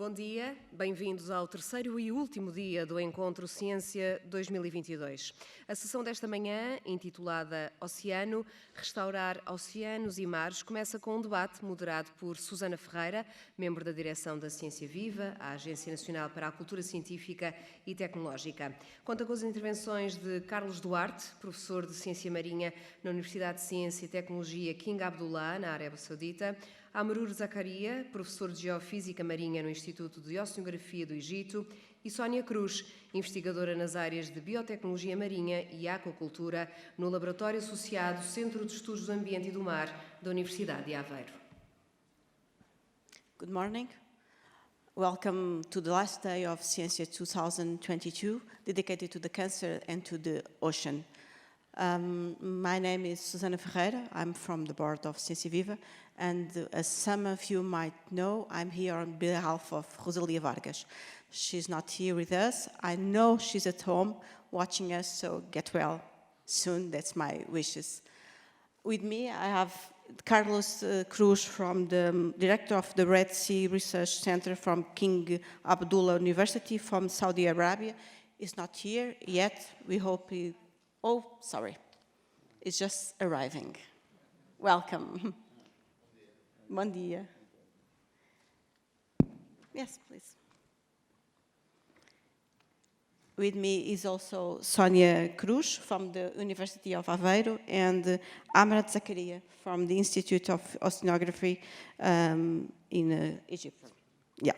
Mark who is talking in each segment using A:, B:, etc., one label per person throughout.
A: Bom dia, bem-vindos ao terceiro e último dia do Encontro Ciência 2022. A sessão desta manhã, intitulada Oceano, Restaurar, Oceanos e Mares, começa com um debate moderado por Susana Ferreira, membro da direção da Ciência Viva, a Agência Nacional para a Cultura Científica e Tecnológica. Conta com as intervenções de Carlos Duarte, professor de Ciência Marinha na Universidade de Ciência e Tecnologia King Abdullah, na Arábia Saudita, Amrur Zakaria, professor de Geofísica Marinha no Instituto de Oceanografia do Egito, e Sónia Cruz, investigadora nas áreas de Biotecnologia Marinha e Aquacultura no Laboratório Associado Centro de Estudos do Ambiente e do Mar da Universidade de Aveiro.
B: Good morning. Welcome to the last day of Ciência 2022, dedicated to the cancer and to the ocean. My name is Susana Ferreira. I'm from the board of Ciência Viva, and as some of you might know, I'm here on behalf of Rosalia Vargas. She's not here with us. I know she's at home watching us, so get well soon. That's my wishes. With me, I have Carlos Cruz, from the director of the Red Sea Research Center from King Abdullah University from Saudi Arabia. He's not here yet. We hope he... Oh, sorry. It's just arriving. Welcome. Bom dia. Yes, please. With me is also Sónia Cruz from the University of Aveiro and Amrur Zakaria from the Institute of Oceanography in Egypt. Yeah.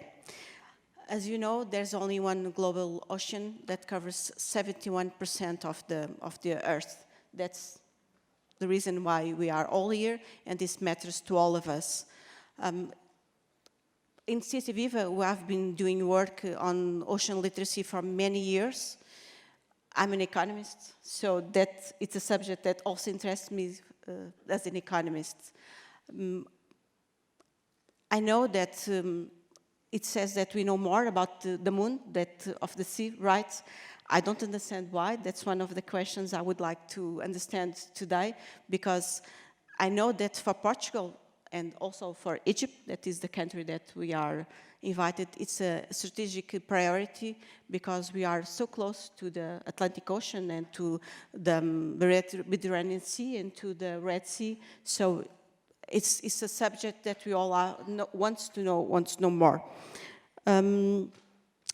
B: As you know, there's only one global ocean that covers 71% of the Earth. That's the reason why we are all here, and this matters to all of us. In Ciência Viva, we have been doing work on ocean literacy for many years. I'm an economist, so that it's a subject that also interests me as an economist. I know that it says that we know more about the moon of the sea, right? I don't understand why. That's one of the questions I would like to understand today, because I know that for Portugal and also for Egypt, that is the country that we are invited, it's a strategic priority because we are so close to the Atlantic Ocean and to the Mediterranean Sea and to the Red Sea. So it's a subject that we all want to know more.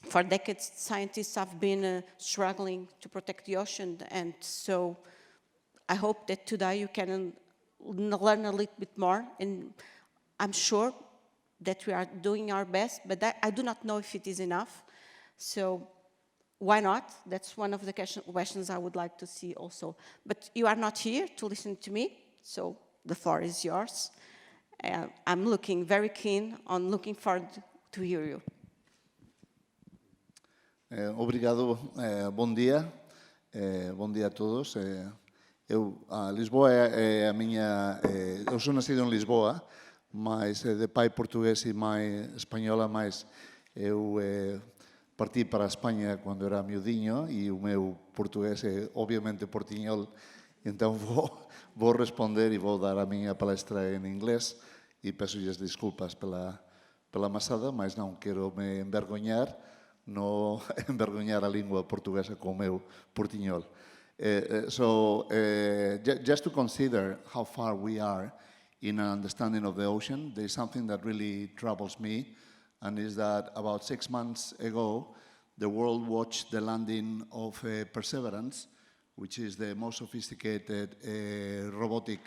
B: For decades, scientists have been struggling to protect the ocean, and so I hope that today you can learn a little bit more, and I'm sure that we are doing our best, but I do not know if it is enough. So why not? That's one of the questions I would like to see also. But you are not here to listen to me, so the floor is yours. I'm looking forward to hear you.
C: Obrigado, bom dia a todos. Lisboa é a minha... eu sou nascido em Lisboa, mas de pai português e mãe espanhola, mas eu parti para a Espanha quando era miudinho e o meu português é obviamente portinhol, então vou responder e vou dar a minha palestra em inglês e peço-lhes desculpas pela amassada, mas não quero me envergonhar, não envergonhar a língua portuguesa com o meu portinhol. Just to consider how far we are in an understanding of the ocean, there is something that really troubles me, and is that about 6 months ago, the world watched the landing of Perseverance, which is the most sophisticated robotic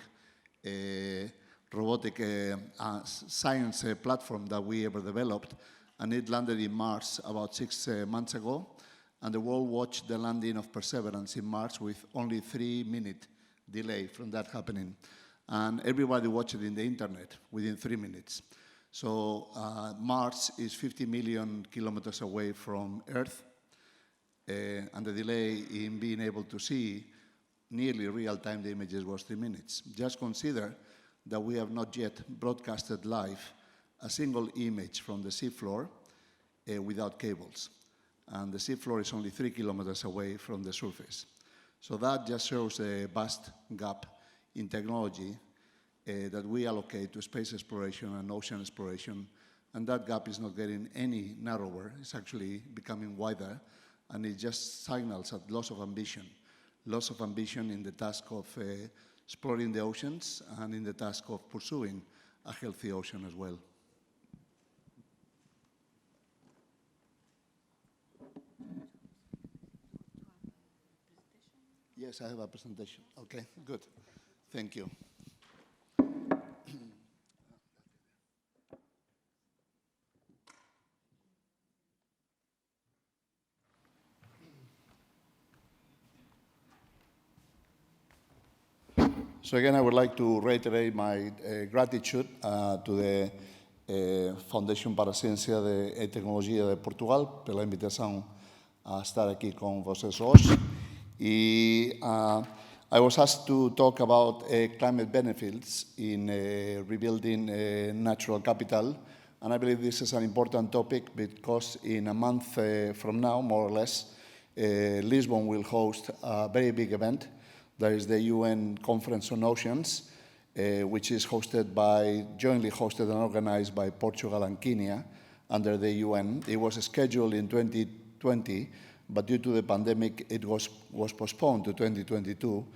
C: science platform that we ever developed, and it landed in Mars about 6 months ago. And the world watched the landing of Perseverance in Mars with only 3-minute delay from that happening. And everybody watched it in the internet within 3 minutes. So Mars is 50 million kilometers away from Earth, and the delay in being able to see nearly real-time the images was 3 minutes. Just consider that we have not yet broadcasted live a single image from the seafloor without cables. And the seafloor is only 3 kilometers away from the surface. So that just shows a vast gap in technology that we allocate to space exploration and ocean exploration And that gap is not getting any narrower. It's actually becoming wider, and it just signals a loss of ambition in the task of exploring the oceans and in the task of pursuing a healthy ocean as well. Yes, I have a presentation. Okay, good. Thank you. So again, I would like to reiterate my gratitude to the Fundación para a Ciência e Tecnologia de Portugal pela invitação a estar aqui com vocês hoje. I was asked to talk about climate benefits in rebuilding natural capital, and I believe this is an important topic because in a month from now, more or less, Lisbon will host a very big event. There is the UN Conference on Oceans, which is jointly hosted and organized by Portugal and Kenya under the UN. It was scheduled in 2020, but due to the pandemic, it was postponed to 2022.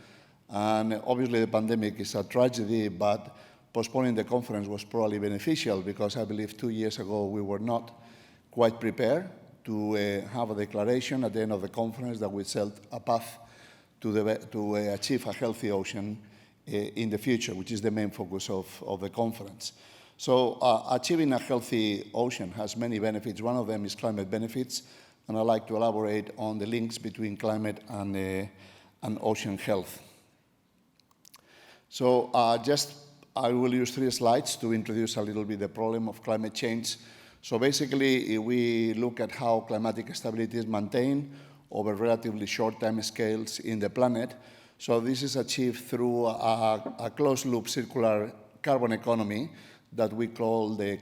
C: And obviously the pandemic is a tragedy, but postponing the conference was probably beneficial because I believe 2 years ago we were not quite prepared to have a declaration at the end of the conference that would set a path to achieve a healthy ocean in the future, which is the main focus of the conference. So achieving a healthy ocean has many benefits. One of them is climate benefits, and I'd like to elaborate on the links between climate and ocean health. So I will use 3 slides to introduce a little bit the problem of climate change. So basically, we look at how climatic stability is maintained over relatively short time scales in the planet. So this is achieved through a closed-loop circular carbon economy that we call the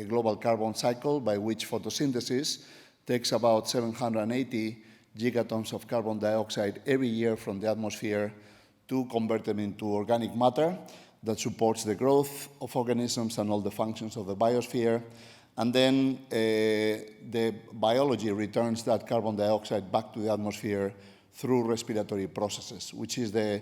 C: global carbon cycle, by which photosynthesis takes about 780 gigatons of carbon dioxide every year from the atmosphere to convert them into organic matter that supports the growth of organisms and all the functions of the biosphere. And then the biology returns that carbon dioxide back to the atmosphere through respiratory processes, which is the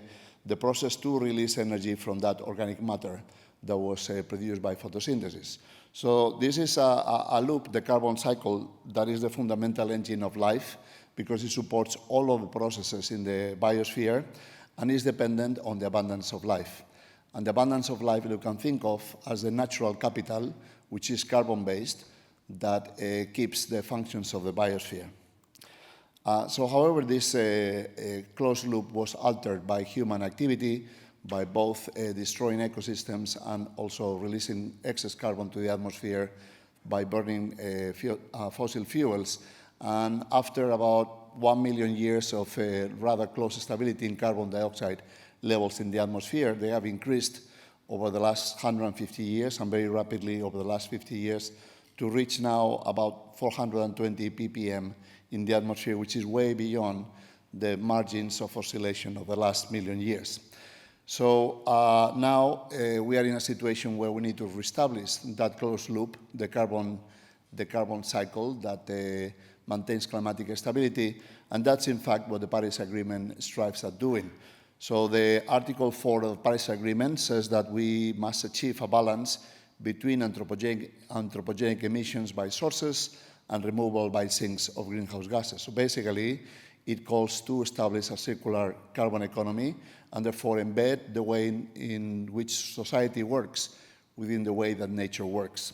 C: process to release energy from that organic matter that was produced by photosynthesis. So this is a loop, the carbon cycle, that is the fundamental engine of life because it supports all of the processes in the biosphere and is dependent on the abundance of life. And the abundance of life you can think of as the natural capital, which is carbon-based, that keeps the functions of the biosphere. However, this closed loop was altered by human activity, by both destroying ecosystems and also releasing excess carbon to the atmosphere by burning fossil fuels. And after about 1 million years of rather close stability in carbon dioxide levels in the atmosphere, they have increased over the last 150 years and very rapidly over the last 50 years to reach now about 420 ppm in the atmosphere, which is way beyond the margins of oscillation of the last million years. So now we are in a situation where we need to reestablish that closed loop, the carbon cycle that maintains climatic stability, and that's in fact what the Paris Agreement strives at doing. So the Article 4 of the Paris Agreement says that we must achieve a balance between anthropogenic emissions by sources and removal by sinks of greenhouse gases. So basically, it calls to establish a circular carbon economy and therefore embed the way in which society works within the way that nature works.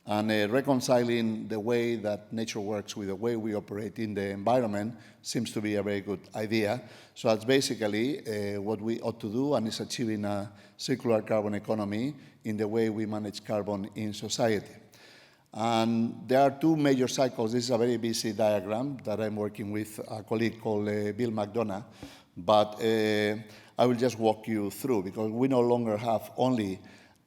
C: And reconciling the way that nature works with the way we operate in the environment seems to be a very good idea. So that's basically what we ought to do, and is achieving a circular carbon economy in the way we manage carbon in society. And there are 2 major cycles. This is a very busy diagram that I'm working with a colleague called Bill McDonough, but I will just walk you through because we no longer have only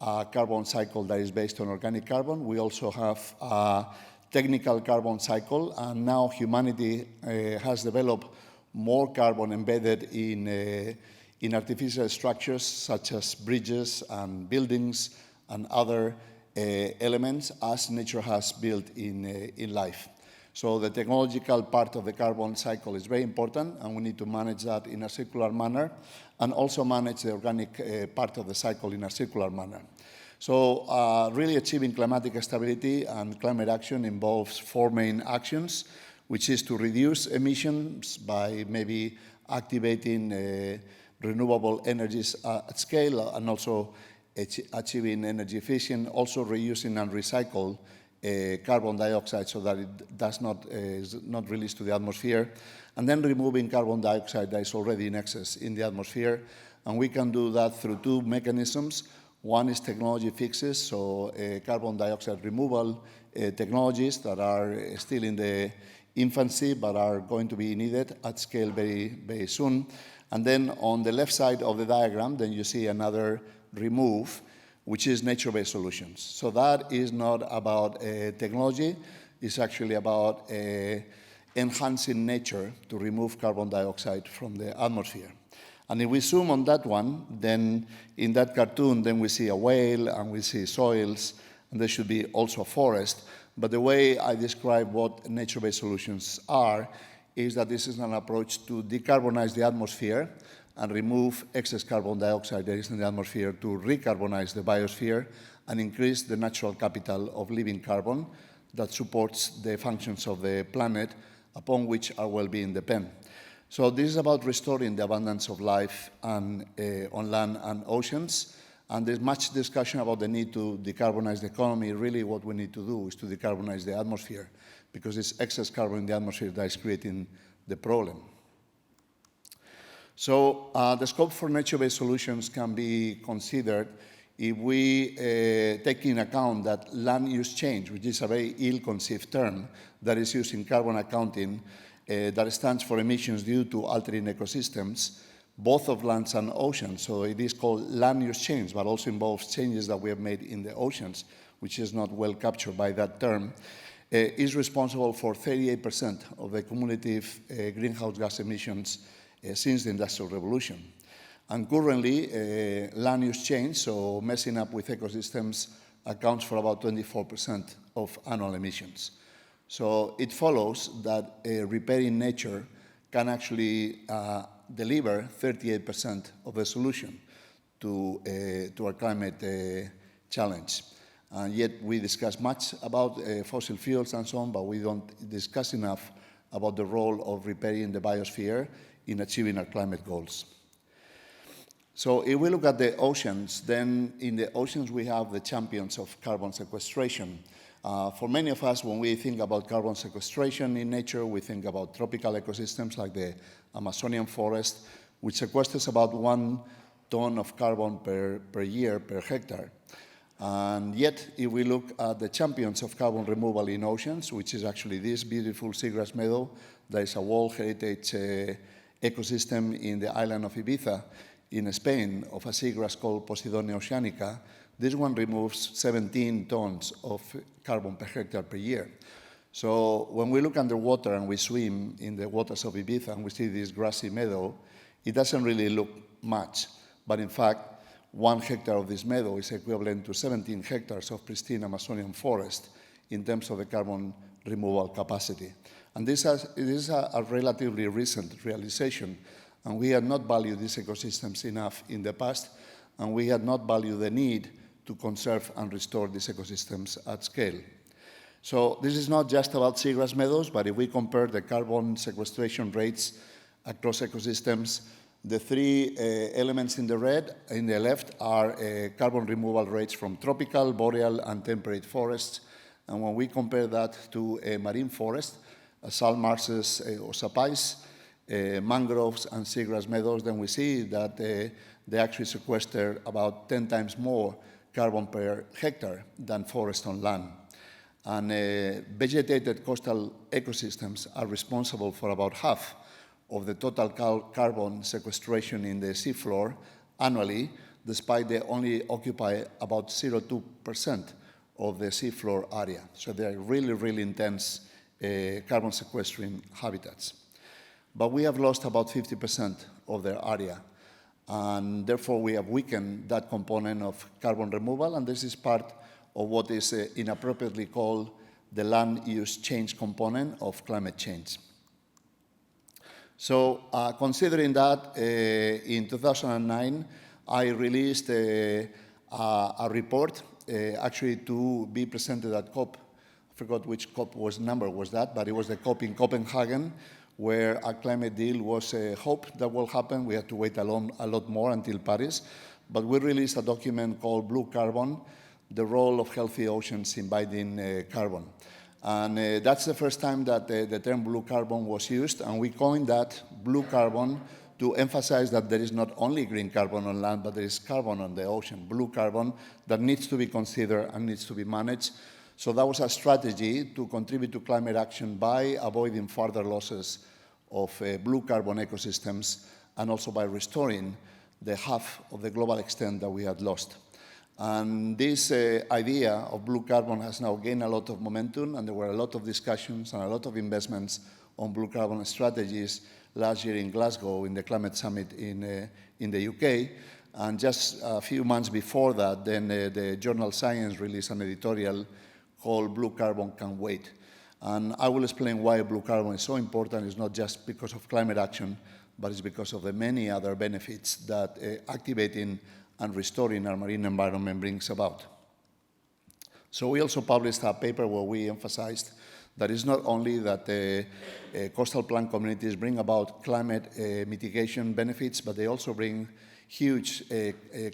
C: a carbon cycle that is based on organic carbon. We also have a technical carbon cycle, and now humanity has developed more carbon embedded in artificial structures such as bridges and buildings and other elements as nature has built in life. So the technological part of the carbon cycle is very important, and we need to manage that in a circular manner, and also manage the organic part of the cycle in a circular manner. So really achieving climatic stability and climate action involves 4 main actions, which is to reduce emissions by maybe activating renewable energies at scale, and also achieving energy efficient, also reusing and recycle carbon dioxide so that it is not released to the atmosphere, and then removing carbon dioxide that is already in excess in the atmosphere. And we can do that through 2 mechanisms. One is technology fixes, so carbon dioxide removal technologies that are still in the infancy but are going to be needed at scale very, very soon. And then on the left side of the diagram, then you see another remove, which is nature-based solutions. So that is not about technology, it's actually about enhancing nature to remove carbon dioxide from the atmosphere. And if we zoom on that one, then in that cartoon, then we see a whale and we see soils, and there should be also a forest. But the way I describe what nature-based solutions are is that this is an approach to decarbonize the atmosphere and remove excess carbon dioxide that is in the atmosphere to recarbonize the biosphere and increase the natural capital of living carbon that supports the functions of the planet upon which our well-being depends. So this is about restoring the abundance of life on land and oceans. And there's much discussion about the need to decarbonize the economy. Really what we need to do is to decarbonize the atmosphere, because it's excess carbon in the atmosphere that is creating the problem. So the scope for nature-based solutions can be considered if we take in account that land use change, which is a very ill-conceived term that is used in carbon accounting, that stands for emissions due to altering ecosystems, both of lands and oceans. So it is called land use change, but also involves changes that we have made in the oceans, which is not well captured by that term, is responsible for 38% of the cumulative greenhouse gas emissions since the Industrial Revolution. And currently, land use change, so messing up with ecosystems, accounts for about 24% of annual emissions. So it follows that repairing nature can actually deliver 38% of the solution to our climate challenge. And yet we discuss much about fossil fuels and so on, but we don't discuss enough about the role of repairing the biosphere in achieving our climate goals. So if we look at the oceans, then in the oceans we have the champions of carbon sequestration. For many of us, when we think about carbon sequestration in nature, we think about tropical ecosystems like the Amazonian forest, which sequesters about 1 ton of carbon per year, per hectare. And yet, if we look at the champions of carbon removal in oceans, which is actually this beautiful seagrass meadow, that is a World Heritage ecosystem in the island of Ibiza, in Spain, of a seagrass called Posidonia oceanica. This one removes 17 tons of carbon per hectare per year. So when we look underwater and we swim in the waters of Ibiza and we see this grassy meadow, it doesn't really look much. But in fact, 1 hectare of this meadow is equivalent to 17 hectares of pristine Amazonian forest in terms of the carbon removal capacity. And this is a relatively recent realization, and we had not valued these ecosystems enough in the past, and we had not valued the need to conserve and restore these ecosystems at scale. So this is not just about seagrass meadows, but if we compare the carbon sequestration rates across ecosystems, the 3 elements in the red, in the left, are carbon removal rates from tropical, boreal, and temperate forests. And when we compare that to a marine forest, salt marshes or sapais, mangroves, and seagrass meadows, then we see that they actually sequester about 10 times more carbon per hectare than forest on land. And vegetated coastal ecosystems are responsible for about half of the total carbon sequestration in the seafloor annually, despite they only occupy about 0.2% of the seafloor area. So they're really, really intense carbon sequestering habitats. But we have lost about 50% of their area, and therefore we have weakened that component of carbon removal, and this is part of what is inappropriately called the land use change component of climate change. So considering that, in 2009, I released a report actually to be presented at COP. I forgot which COP number was that, but it was the COP in Copenhagen, where a climate deal was a hope that will happen. We had to wait a lot more until Paris. But we released a document called Blue Carbon, the role of healthy oceans in binding carbon. And that's the first time that the term blue carbon was used, and we coined that blue carbon to emphasize that there is not only green carbon on land, but there is carbon on the ocean, blue carbon, that needs to be considered and needs to be managed. So that was a strategy to contribute to climate action by avoiding further losses of blue carbon ecosystems and also by restoring the half of the global extent that we had lost. And this idea of blue carbon has now gained a lot of momentum, and there were a lot of discussions and a lot of investments on blue carbon strategies last year in Glasgow in the climate summit in the UK. And just a few months before that, then the journal Science released an editorial called Blue Carbon Can Wait. And I will explain why blue carbon is so important. It's not just because of climate action, but it's because of the many other benefits that activating and restoring our marine environment brings about. So we also published a paper where we emphasized that it's not only that coastal plan communities bring about climate mitigation benefits, but they also bring huge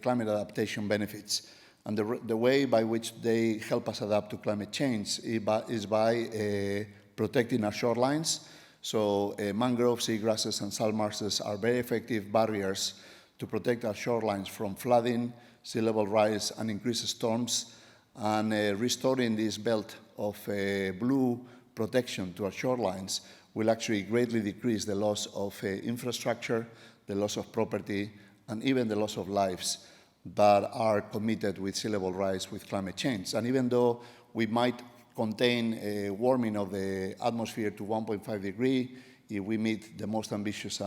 C: climate adaptation benefits. And the way by which they help us adapt to climate change is by protecting our shorelines. So mangroves, seagrasses, and salt marshes are very effective barriers to protect our shorelines from flooding, sea level rise, and increased storms. And restoring this belt of blue protection to our shorelines will actually greatly decrease the loss of infrastructure, the loss of property, and even the loss of lives that are committed with sea level rise with climate change. And even though we might contain a warming of the atmosphere to 1.5 degrees, if we meet the most ambitious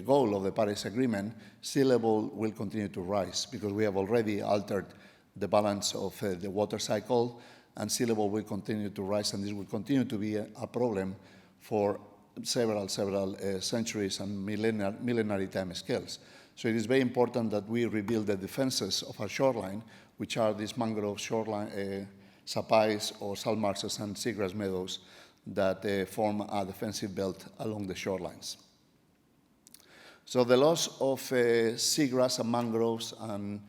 C: goal of the Paris Agreement, sea level will continue to rise because we have already altered the balance of the water cycle, and sea level will continue to rise, and this will continue to be a problem for several centuries and millenary time scales. So it is very important that we rebuild the defenses of our shoreline, which are these mangrove shoreline, sapais or salt marshes and seagrass meadows that form a defensive belt along the shorelines. So the loss of seagrass and mangroves and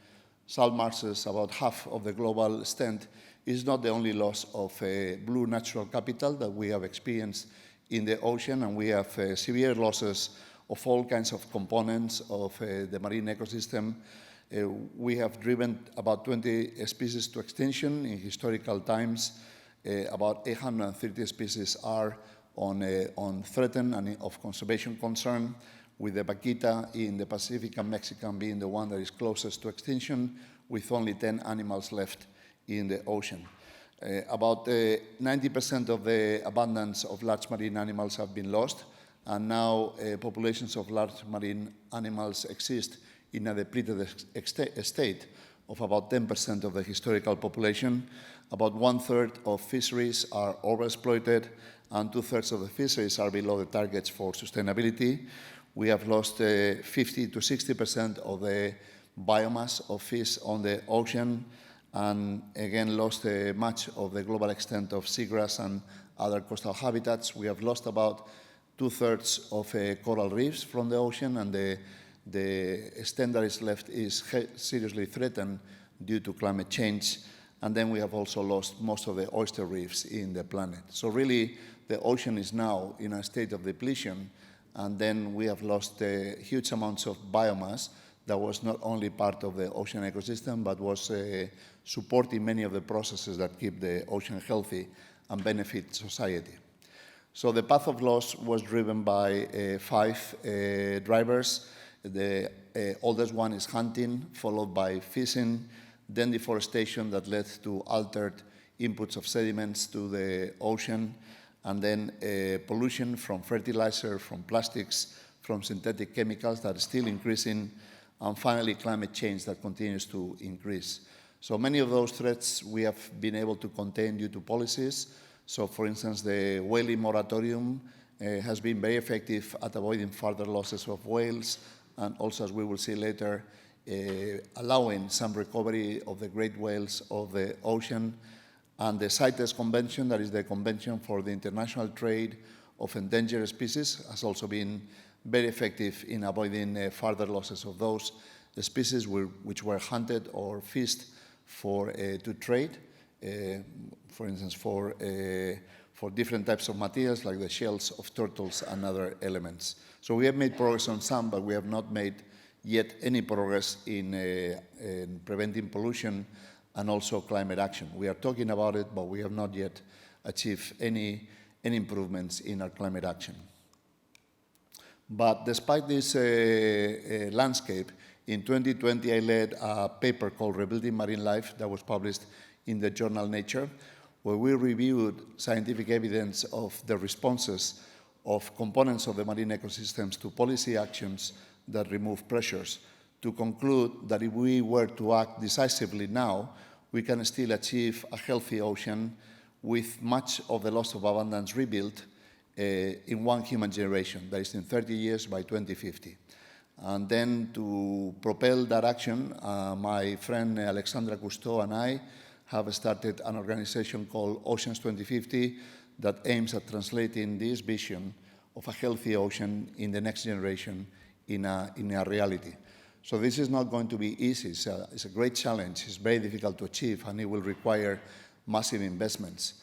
C: salt marshes, about half of the global extent, is not the only loss of blue natural capital that we have experienced in the ocean, and we have severe losses of all kinds of components of the marine ecosystem. We have driven about 20 species to extinction in historical times. About 830 species are on threatened and of conservation concern, with the vaquita in the Pacific and Mexican being the one that is closest to extinction, with only 10 animals left in the ocean. About 90% of the abundance of large marine animals have been lost, and now populations of large marine animals exist in a depleted state of about 10% of the historical population. About 1/3 of fisheries are overexploited, and 2/3 of the fisheries are below the targets for sustainability. We have lost 50 to 60% of the biomass of fish on the ocean, and again lost much of the global extent of seagrass and other coastal habitats. We have lost about 2/3 of coral reefs from the ocean, and the extent that is left is seriously threatened due to climate change. And then we have also lost most of the oyster reefs in the planet. So really, the ocean is now in a state of depletion, and then we have lost huge amounts of biomass that was not only part of the ocean ecosystem, but was supporting many of the processes that keep the ocean healthy and benefit society. So the path of loss was driven by 5 drivers. The oldest one is hunting, followed by fishing, then deforestation that led to altered inputs of sediments to the ocean, and then pollution from fertilizer, from plastics, from synthetic chemicals that are still increasing, and finally climate change that continues to increase. So many of those threats we have been able to contain due to policies. So for instance, the whaling moratorium has been very effective at avoiding further losses of whales, and also, as we will see later, allowing some recovery of the great whales of the ocean. And the CITES Convention, that is the Convention for the International Trade of Endangered Species, has also been very effective in avoiding further losses of those species which were hunted or fished to trade, for instance, for different types of materials like the shells of turtles and other elements. So we have made progress on some, but we have not made yet any progress in preventing pollution and also climate action. We are talking about it, but we have not yet achieved any improvements in our climate action. But despite this landscape, in 2020 I led a paper called Rebuilding Marine Life that was published in the journal Nature, where we reviewed scientific evidence of the responses of components of the marine ecosystems to policy actions that remove pressures, to conclude that if we were to act decisively now, we can still achieve a healthy ocean with much of the loss of abundance rebuilt in one human generation, that is in 30 years by 2050. And then to propel that action, my friend Alexandra Cousteau and I have started an organization called Oceans 2050 that aims at translating this vision of a healthy ocean in the next generation in a reality. So this is not going to be easy. It's a great challenge. It's very difficult to achieve, and it will require massive investments.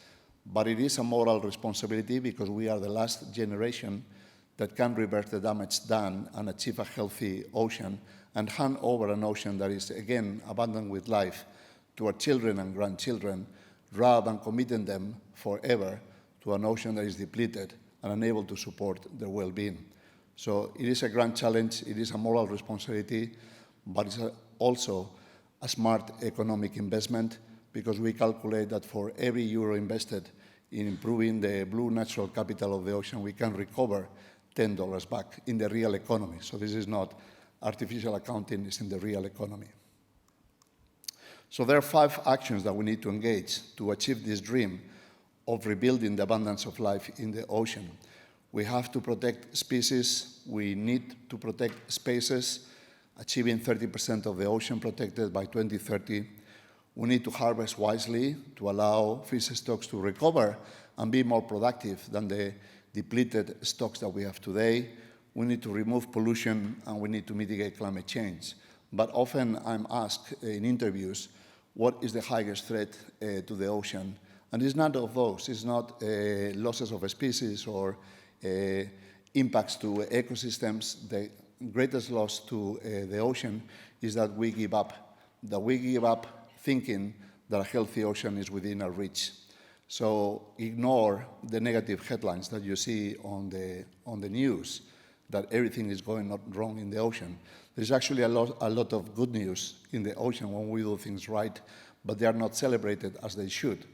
C: But it is a moral responsibility because we are the last generation that can reverse the damage done and achieve a healthy ocean and hand over an ocean that is, again, abundant with life to our children and grandchildren, rather than committing them forever to an ocean that is depleted and unable to support their well-being. So it is a grand challenge, it is a moral responsibility, but it's also a smart economic investment because we calculate that for every euro invested in improving the blue natural capital of the ocean, we can recover $10 back in the real economy. So this is not artificial accounting, it's in the real economy. So there are 5 actions that we need to engage to achieve this dream of rebuilding the abundance of life in the ocean. We have to protect species, we need to protect spaces, achieving 30% of the ocean protected by 2030. We need to harvest wisely to allow fish stocks to recover and be more productive than the depleted stocks that we have today. We need to remove pollution and we need to mitigate climate change. But often I'm asked in interviews, what is the highest threat to the ocean? And it's none of those. It's not losses of a species or impacts to ecosystems. The greatest loss to the ocean is that we give up thinking that a healthy ocean is within our reach. So ignore the negative headlines that you see on the news, that everything is going wrong in the ocean. There's actually a lot of good news in the ocean when we do things right, but they are not celebrated as they should.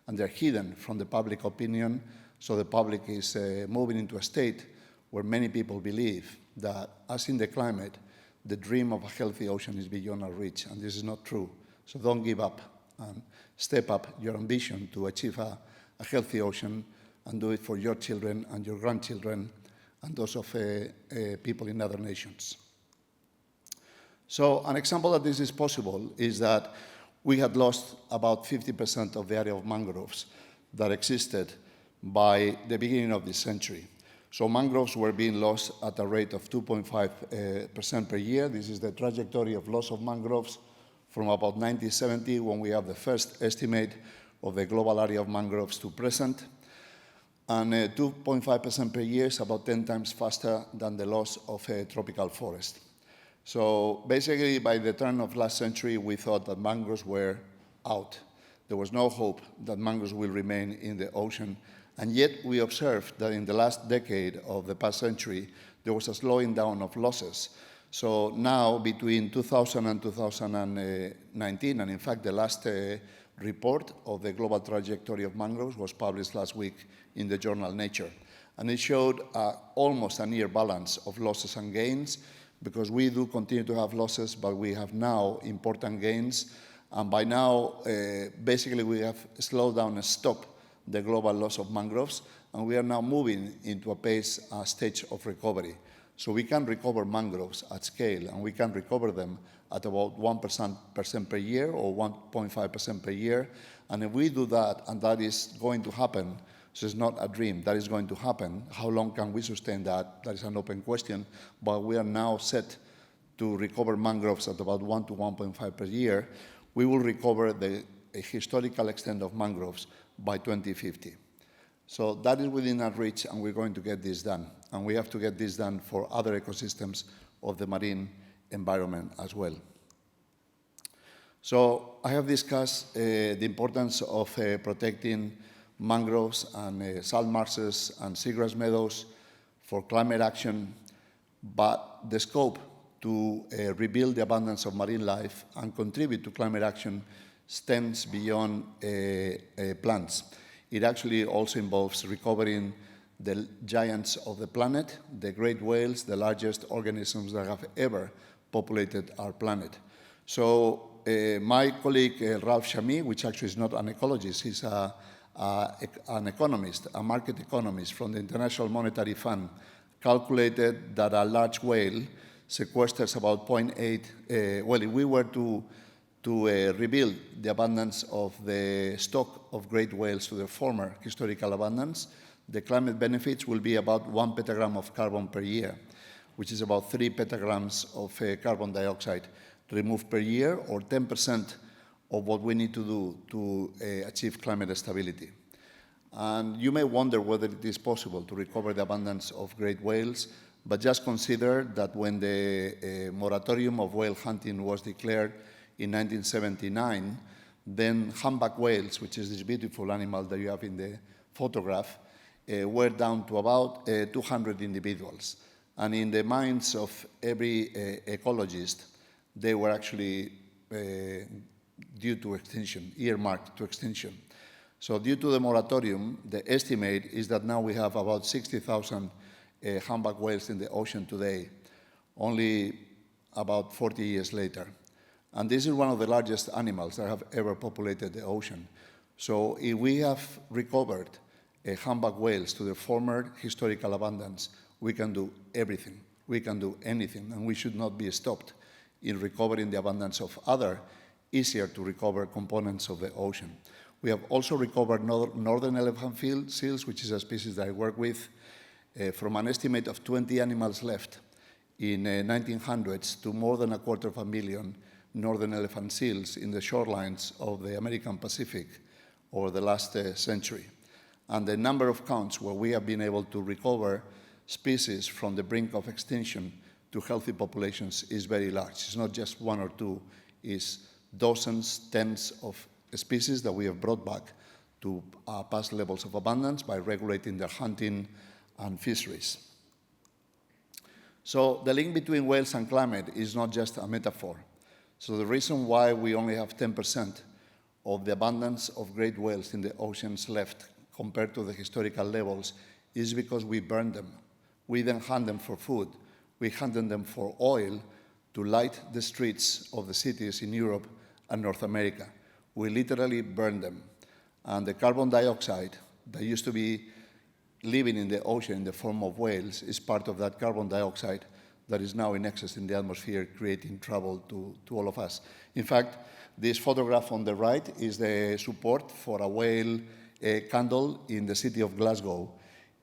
C: And they're hidden from the public opinion, so the public is moving into a state where many people believe that, as in the climate, the dream of a healthy ocean is beyond our reach, and this is not true. So don't give up and step up your ambition to achieve a healthy ocean and do it for your children and your grandchildren and those of people in other nations. So an example that this is possible is that we had lost about 50% of the area of mangroves that existed by the beginning of this century. So mangroves were being lost at a rate of 2.5% per year. This is the trajectory of loss of mangroves from about 1970, when we have the first estimate of the global area of mangroves, to present. And 2.5% per year is about 10 times faster than the loss of a tropical forest. So basically, by the turn of last century, we thought that mangroves were out. There was no hope that mangroves will remain in the ocean. And yet we observed that in the last decade of the past century, there was a slowing down of losses. So now, between 2000 and 2019, and in fact the last report of the global trajectory of mangroves was published last week in the journal Nature. And it showed almost a near balance of losses and gains, because we do continue to have losses, but we have now important gains. And by now, basically, we have slowed down and stopped the global loss of mangroves, and we are now moving into a stage of recovery. So we can recover mangroves at scale, and we can recover them at about 1% per year or 1.5% per year. And if we do that, and that is going to happen, so it's not a dream, that is going to happen. How long can we sustain that? That is an open question, but we are now set to recover mangroves at about 1 to 1.5 per year. We will recover the historical extent of mangroves by 2050. So that is within our reach, and we're going to get this done. And we have to get this done for other ecosystems of the marine environment as well. So I have discussed the importance of protecting mangroves and salt marshes and seagrass meadows for climate action, but the scope to rebuild the abundance of marine life and contribute to climate action extends beyond plants. It actually also involves recovering the giants of the planet, the great whales, the largest organisms that have ever populated our planet. So my colleague Ralph Chamy, which actually is not an ecologist, he's an economist, a market economist from the International Monetary Fund, calculated that a large whale sequesters about 0.8, well, if we were to rebuild the abundance of the stock of great whales to their former historical abundance, the climate benefits will be about 1 petagram of carbon per year, which is about 3 petagrams of carbon dioxide removed per year, or 10% of what we need to do to achieve climate stability. And you may wonder whether it is possible to recover the abundance of great whales, but just consider that when the moratorium of whale hunting was declared in 1979, then humpback whales, which is this beautiful animal that you have in the photograph, were down to about 200 individuals. And in the minds of every ecologist, they were actually due to extinction, earmarked to extinction. So due to the moratorium, the estimate is that now we have about 60,000 humpback whales in the ocean today, only about 40 years later. And this is one of the largest animals that have ever populated the ocean. So if we have recovered humpback whales to their former historical abundance, we can do everything. We can do anything, and we should not be stopped in recovering the abundance of other easier to recover components of the ocean. We have also recovered northern elephant seals, which is a species that I work with, from an estimate of 20 animals left in 1900s to more than 250,000 northern elephant seals in the shorelines of the American Pacific over the last century. And the number of counts where we have been able to recover species from the brink of extinction to healthy populations is very large. It's not just one or two, it's dozens, tens of species that we have brought back to past levels of abundance by regulating their hunting and fisheries. So the link between whales and climate is not just a metaphor. So the reason why we only have 10% of the abundance of great whales in the oceans left compared to the historical levels is because we burn them. We then hunt them for food. We hunt them for oil to light the streets of the cities in Europe and North America. We literally burn them. And the carbon dioxide that used to be living in the ocean in the form of whales is part of that carbon dioxide that is now in excess in the atmosphere, creating trouble to all of us. In fact, this photograph on the right is the support for a whale candle in the city of Glasgow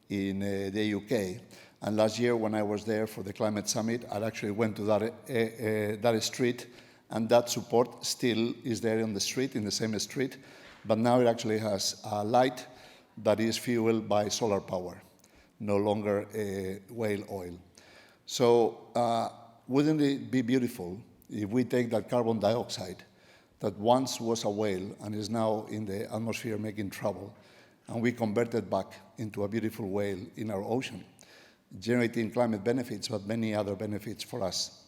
C: in the UK. And last year, when I was there for the climate summit, I actually went to that street, and that support still is there on the street, in the same street, but now it actually has a light that is fueled by solar power, no longer whale oil. So wouldn't it be beautiful if we take that carbon dioxide that once was a whale and is now in the atmosphere making trouble, and we convert it back into a beautiful whale in our ocean, generating climate benefits, but many other benefits for us.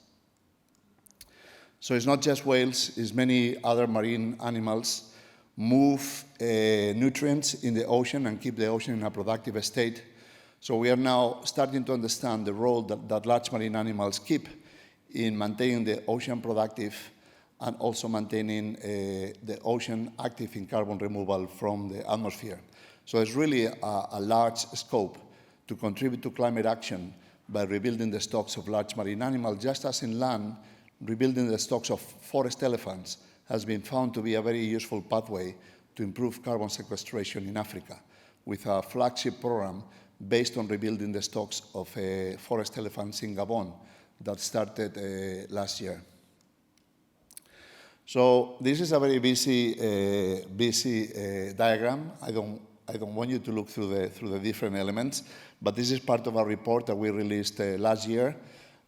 C: So it's not just whales, it's many other marine animals move nutrients in the ocean and keep the ocean in a productive state. So we are now starting to understand the role that large marine animals keep in maintaining the ocean productive and also maintaining the ocean active in carbon removal from the atmosphere. So it's really a large scope to contribute to climate action by rebuilding the stocks of large marine animals, just as in land, rebuilding the stocks of forest elephants has been found to be a very useful pathway to improve carbon sequestration in Africa, with a flagship program based on rebuilding the stocks of forest elephants in Gabon that started last year. So this is a very busy diagram. I don't want you to look through the different elements, but this is part of a report that we released last year.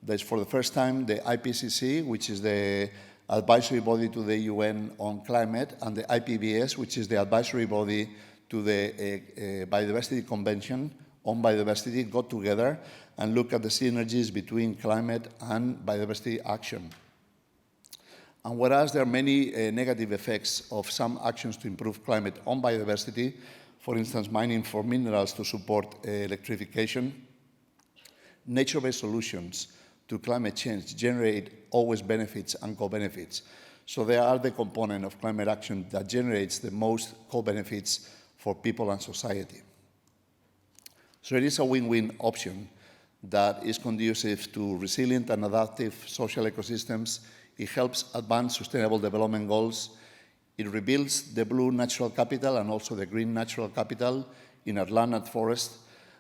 C: That's for the first time the IPCC, which is the advisory body to the UN on climate, and the IPBES, which is the advisory body to the Biodiversity Convention on Biodiversity, got together and looked at the synergies between climate and biodiversity action. And whereas there are many negative effects of some actions to improve climate on biodiversity, for instance, mining for minerals to support electrification, nature-based solutions to climate change generate always benefits and co-benefits. So they are the component of climate action that generates the most co-benefits for people and society. So it is a win-win option that is conducive to resilient and adaptive social ecosystems. It helps advance sustainable development goals. It rebuilds the blue natural capital and also the green natural capital in our land and forest.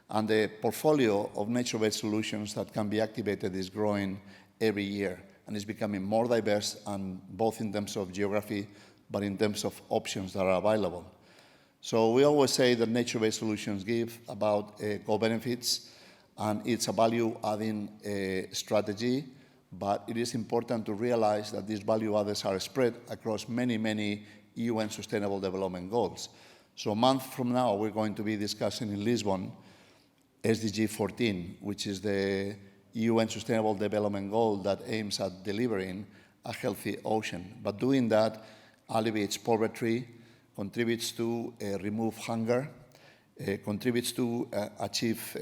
C: And the portfolio of nature-based solutions that can be activated is growing every year and is becoming more diverse, and both in terms of geography, but in terms of options that are available. So we always say that nature-based solutions give about co-benefits, and it's a value-adding strategy, but it is important to realize that these value adders are spread across many, many UN Sustainable Development Goals. So a month from now, we're going to be discussing in Lisbon SDG 14, which is the UN Sustainable Development Goal that aims at delivering a healthy ocean. But doing that alleviates poverty, contributes to remove hunger, contributes to achieve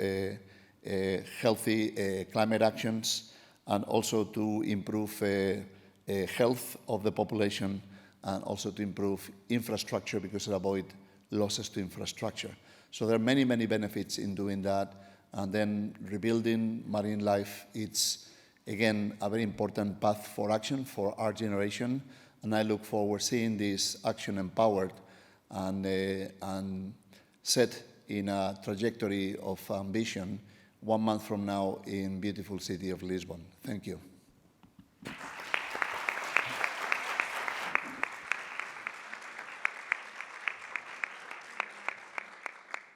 C: healthy climate actions, and also to improve health of the population, and also to improve infrastructure because it avoids losses to infrastructure. So there are many, many benefits in doing that. And then rebuilding marine life, it's, again, a very important path for action for our generation. And I look forward to seeing this action empowered and set in a trajectory of ambition 1 month from now in beautiful city of Lisbon. Thank you.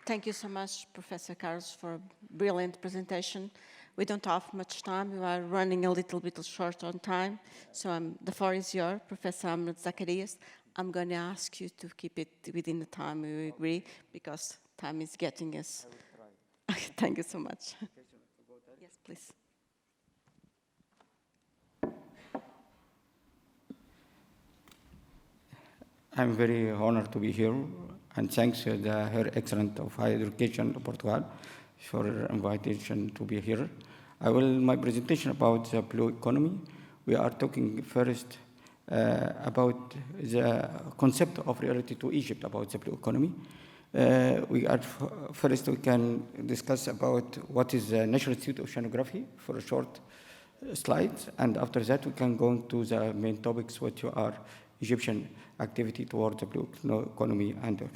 B: Thank you so much, Professor Carlos, for a brilliant presentation. We don't have much time. We are running a little bit short on time. So the floor is yours, Professor Ahmed Zacharias. I'm going to ask you to keep it within the time we agree, because time is getting us. Thank you so much. Yes, please.
D: I'm very honored to be here, and thanks to Her Excellency of Higher Education of Portugal for her invitation to be here. My presentation about the blue economy. We are talking first about the concept of reality to Egypt about the blue economy. First we can discuss about what is the National Institute of Oceanography for a short slide, and after that we can go into the main topics, which are Egyptian activity towards the blue economy. And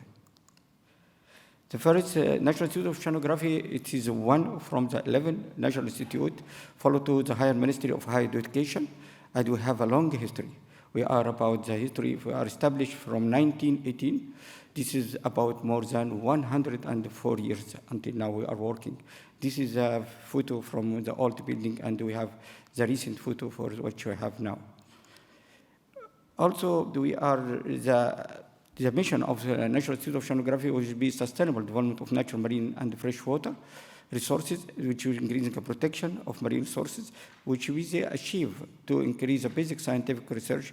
D: the first National Institute of Oceanography, it is one from the 11 National Institute, followed to the Higher Ministry of Higher Education, and we have a long history. We are about the history, we are established from 1918. This is about more than 104 years until now we are working. This is a photo from the old building, and we have the recent photo for what we have now. Also, we are the mission of the National Institute of Oceanography will be sustainable development of natural marine and freshwater resources, which will increase the protection of marine resources, which we achieve to increase the basic scientific research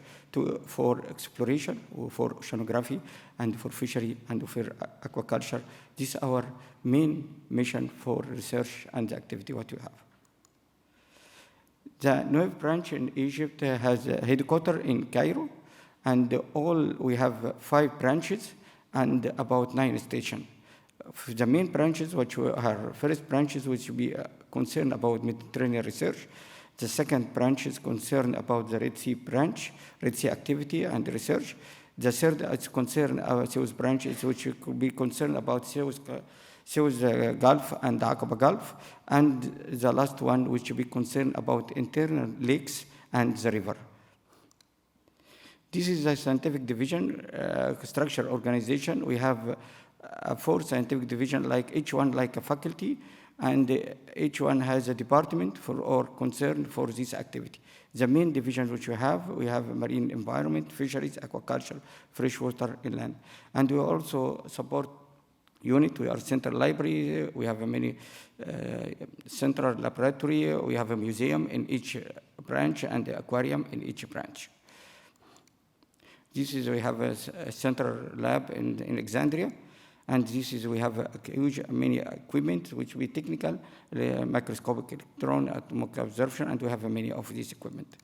D: for exploration, for oceanography, and for fishery, and for aquaculture. This is our main mission for research and the activity what we have. The Nueve branch in Egypt has a headquarters in Cairo, and we have 5 branches and about 9 stations. The main branches, which are first branches, which will be concerned about Mediterranean research. The second branch is concerned about the Red Sea branch, Red Sea activity and research. The third is concerned Suez branch, which could be concerned about Suez Gulf and the Aqaba Gulf, and the last one, which will be concerned about internal lakes and the river. This is a scientific division structure organization. We have 4 scientific divisions, like each one like a faculty, and each one has a department or concern for this activity. The main divisions which we have marine environment, fisheries, aquaculture, freshwater, inland. And we also support unit. We are central library. We have many central laboratory. We have a museum in each branch and the aquarium in each branch. We have a central lab in Alexandria. And we have a huge many equipment, which we technical, microscopic electron, atomic observation, and we have many of this equipment.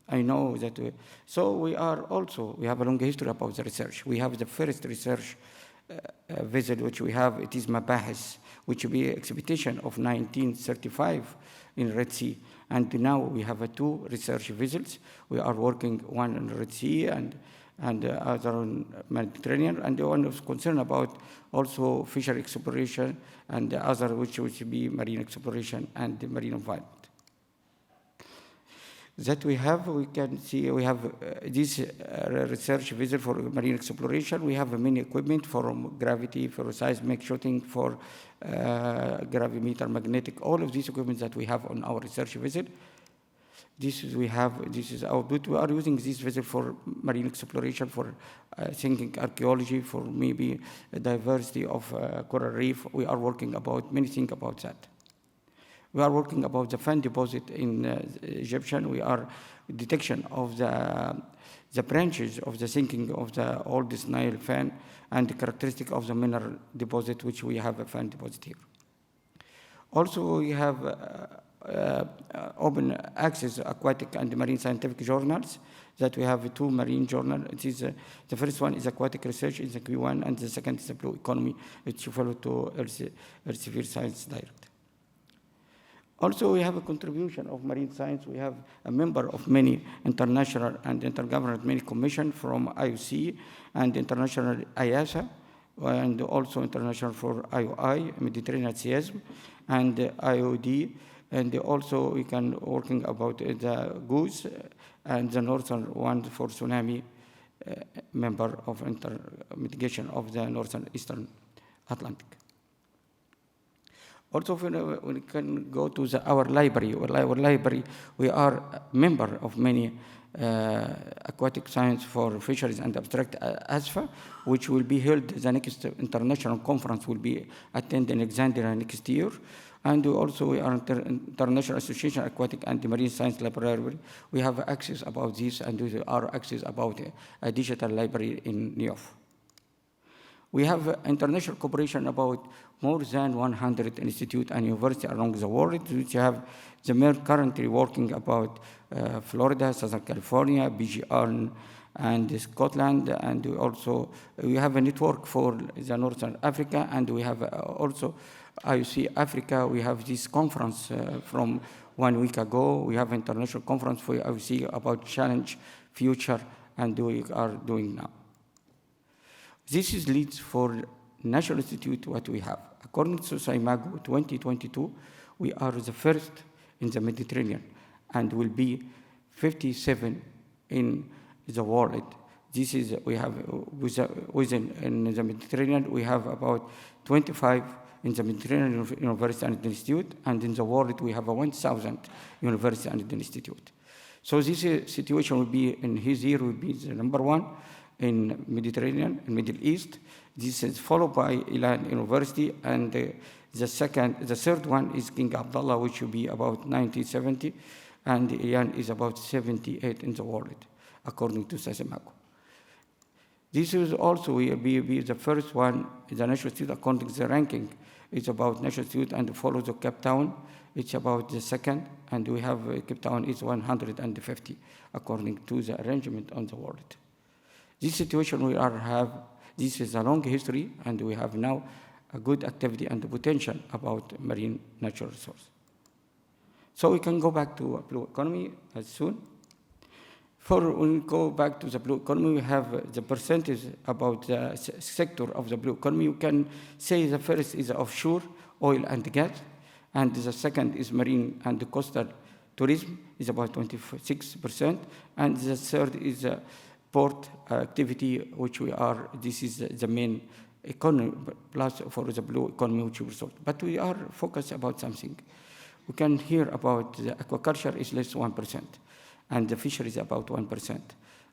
D: I know that, we have a long history about the research. We have the first research vessel which we have, it is Mabahis, which will be expedition of 1935 in Red Sea. And now we have 2 research vessels. We are working one in Red Sea and other on Mediterranean, and the one is concerned about also fishery exploration, and the other which would be marine exploration and the marine environment. That we can see we have this research vessel for marine exploration. We have many equipment for gravity, for seismic shooting, for gravimeter, magnetic, all of these equipment that we have on our research vessel. This is our bit. We are using this vessel for marine exploration, for thinking archaeology, for maybe diversity of coral reef. We are working about many things about that. We are working about the fan deposit in Egyptian. We are detection of the branches of the sinking of the oldest Nile fan and the characteristic of the mineral deposit, which we have a fan deposit here. Also, we have open access aquatic and marine scientific journals that we have 2 marine journals. It is the first one is aquatic research in the Q1, and the second is the blue economy, which follow to Elsevier Science Direct. Also, we have a contribution of marine science. We have a member of many international and intergovernmental commission from IOC and international IASA, and also international for IOI, Mediterranean Seism, and IOD. And also we can working about the GOOS and the northern one for tsunami, member of mitigation of the northern eastern Atlantic. Also, we can go to our library. Our library, we are a member of many aquatic science for fisheries and abstract ASFA, which will be held, the next international conference will be attended in Alexandria next year. And we are International Association Aquatic and Marine Science Library. We have access about this, and we are access about a digital library in New York. We have international cooperation about more than 100 institutes and universities around the world, which have the mayor currently working about Florida, Southern California, BGR, and Scotland, and we have a network for the Northern Africa, and we have also IOC Africa. We have this conference from 1 week ago. We have international conference for IOC about challenge, future, and we are doing now. This is leads for National Institute what we have. According to SIMAGO 2022, we are the first in the Mediterranean and will be 57 in the world. This is, we have, within in the Mediterranean, we have about 25 in the Mediterranean University and Institute, and in the world we have 1,000 university and institute. So this situation will be, in his year, will be the number 1 in Mediterranean and Middle East. This is followed by Iran University, and the third one is King Abdullah, which will be about 1970, and Iran is about 78 in the world, according to SIMAGO. This is also will be the first one, the National Institute, according to the ranking, is about National Institute and follows the Cape Town it's about the second, and we have Cape Town is 150, according to the arrangement on the world. This situation we have, this is a long history, and we have now a good activity and potential about marine natural resource. So we can go back to a blue economy as soon. When we go back to the blue economy, we have the percentage about the sector of the blue economy. You can say the first is offshore, oil and gas, and the second is marine and coastal tourism, is about 26%, and the third is port activity, which this is the main economy, plus for the blue economy, which we saw. But we are focused about something. We can hear about the aquaculture is less 1%, and the fisheries about 1%,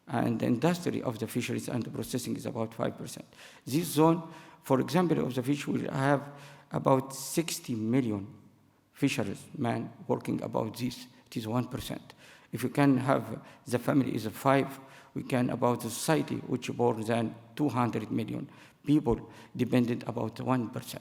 D: and the industry of the fisheries and the processing is about 5%. This zone, for example, of the fish, will have about 60 million fishermen working about this. It is 1%. If you can have the family is 5, we can about the society, which more than 200 million people dependent about 1%.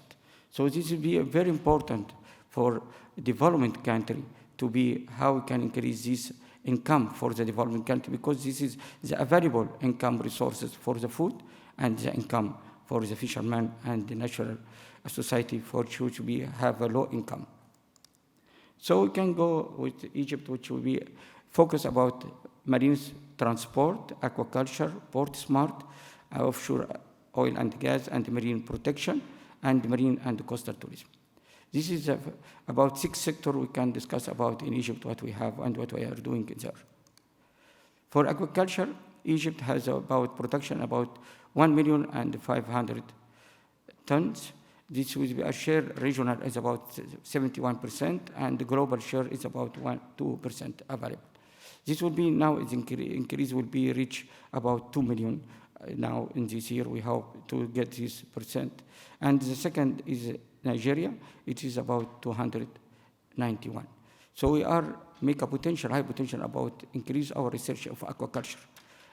D: So this will be very important for development country to be how we can increase this income for the development country, because this is the available income resources for the food and the income for the fishermen and the natural society for which we have a low income. So we can go with Egypt, which will be focus about marine transport, aquaculture, port smart, offshore oil and gas, and marine protection, and marine and coastal tourism. This is about 6 sectors we can discuss about in Egypt, what we have and what we are doing there. For aquaculture, Egypt has about production about 1,500,000 tons. This will be a share regional is about 71%, and the global share is about 2% available. This will be now, its increase will be reach about 2 million now in this year. We hope to get this percent. And the second is Nigeria. It is about 291. So we are make a high potential about increase our research of aquaculture,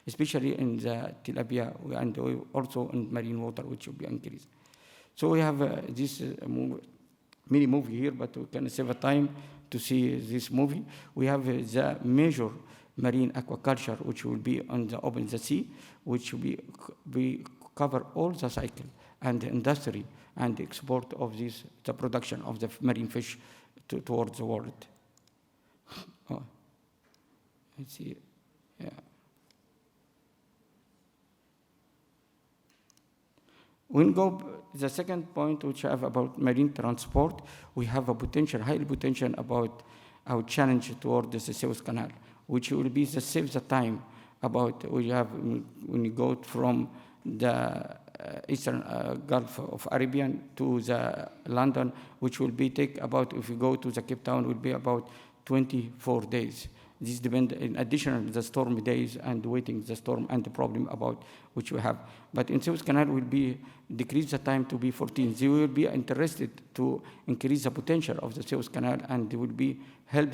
D: especially in the tilapia and also in marine water, which will be increased. So we have this mini movie here, but we can save a time to see this movie. We have the major marine aquaculture, which will be on the open sea, which will be cover all the cycle and the industry and the export of this, the production of the marine fish towards the world. Oh, let's see, yeah. When go the second point, which I have about marine transport, we have a potential, high potential about our challenge toward the Suez Canal, which will be the save the time about we have when you go from the eastern Gulf of Arabian to the London, which will be take about, if you go to the Cape Town, will be about 24 days. This depends in addition the storm days and waiting the storm and the problem about which we have. But in Suez Canal will be decrease the time to be 14. They will be interested to increase the potential of the Suez Canal, and they will be help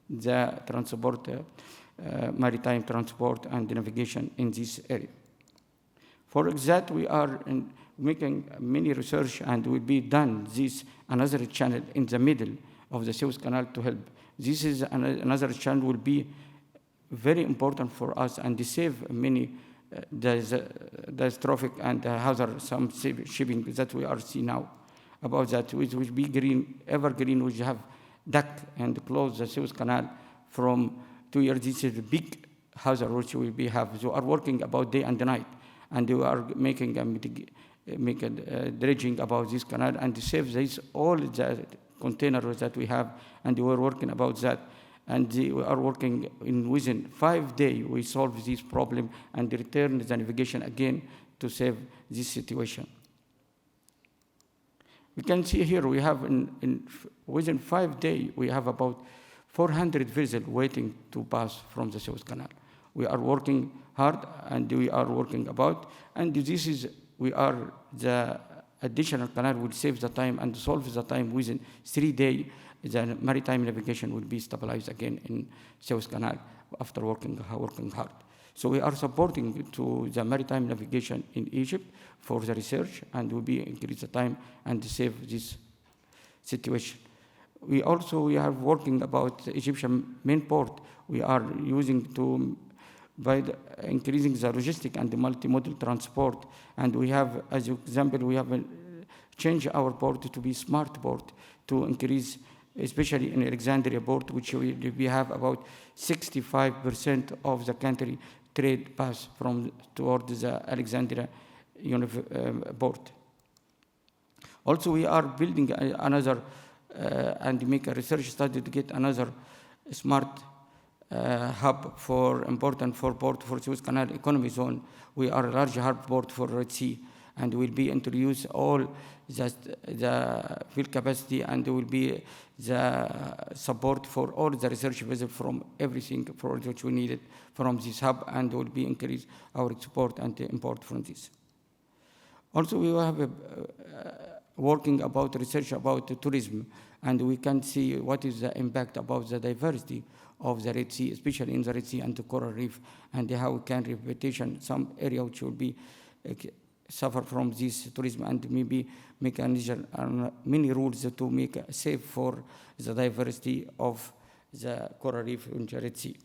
D: the transport, maritime transport and the navigation in this area. For that, we are making many research, and will be done this another channel in the middle of the Suez Canal to help. This is another channel will be very important for us, and they save many there's traffic and hazard some shipping that we are seeing now. About that, which will be green, evergreen, which have duct and close the Suez Canal from 2 years. This is a big hazard which we be have. So are working about day and night, and we are making a dredging about this canal and save this all the containers that we have, and we are working about that. And we are working within 5 days, we solve this problem and return the navigation again to save this situation. We can see here we have within 5 days, we have about 400 vessels waiting to pass from the Suez Canal. We are working hard, and we are working about, and this is, we are the additional canal will save the time and solve the time within 3 days. The maritime navigation will be stabilized again in Suez Canal after working hard. So we are supporting to the maritime navigation in Egypt for the research, and will be increase the time and save this situation. we are working about the Egyptian main port. We are using to, by increasing the logistic and the multimodal transport. And we have, as an example, we have changed our port to be smart port to increase, especially in Alexandria port, which we have about 65% of the country trade pass from towards the Alexandria port. Also, we are building another and make a research study to get another smart hub important for port for Suez Canal economy zone. We are a large hub port for Red Sea, and will be introduce all the field capacity, and there will be the support for all the research vessels from everything for which we needed from this hub, and will be increase our export and import from this. Also, we have working about research about tourism, and we can see what is the impact about the diversity of the Red Sea, especially in the Red Sea and the coral reef, and how we can reputation some area which will be suffer from this tourism, and maybe make many rules to make safe for the diversity of the coral reef in the Red Sea.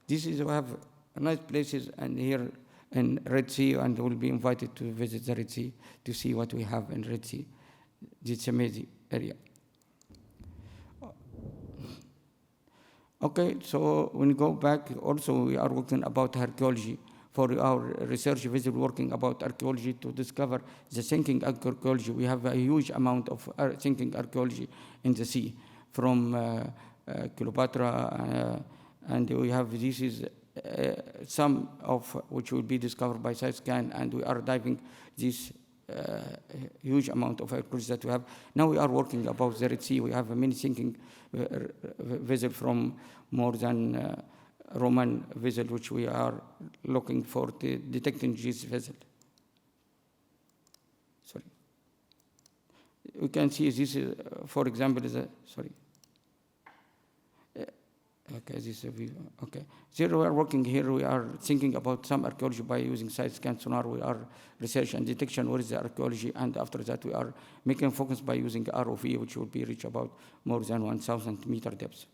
D: This is we have nice places, and here in Red Sea, and will be invited to visit the Red Sea to see what we have in Red Sea. This amazing area. Okay, so when we go back, also we are working about archaeology. For our research visit, working about archaeology to discover the sinking archaeology. We have a huge amount of sinking archaeology in the sea, from Cleopatra, and we have this is some of which will be discovered by side scan, and we are diving this huge amount of archaeology that we have. Now we are working about the Red Sea. We have a many sinking vessel from more than Roman vessel, which we are looking for detecting this vessel. Sorry. We can see this, for example, is a, sorry. Okay, this is a view. Okay. Here we are working here, we are thinking about some archaeology by using side scan sonar. We are research and detection, what is the archaeology, and after that we are making focus by using ROV, which will be reach about more than 1,000 meter depth.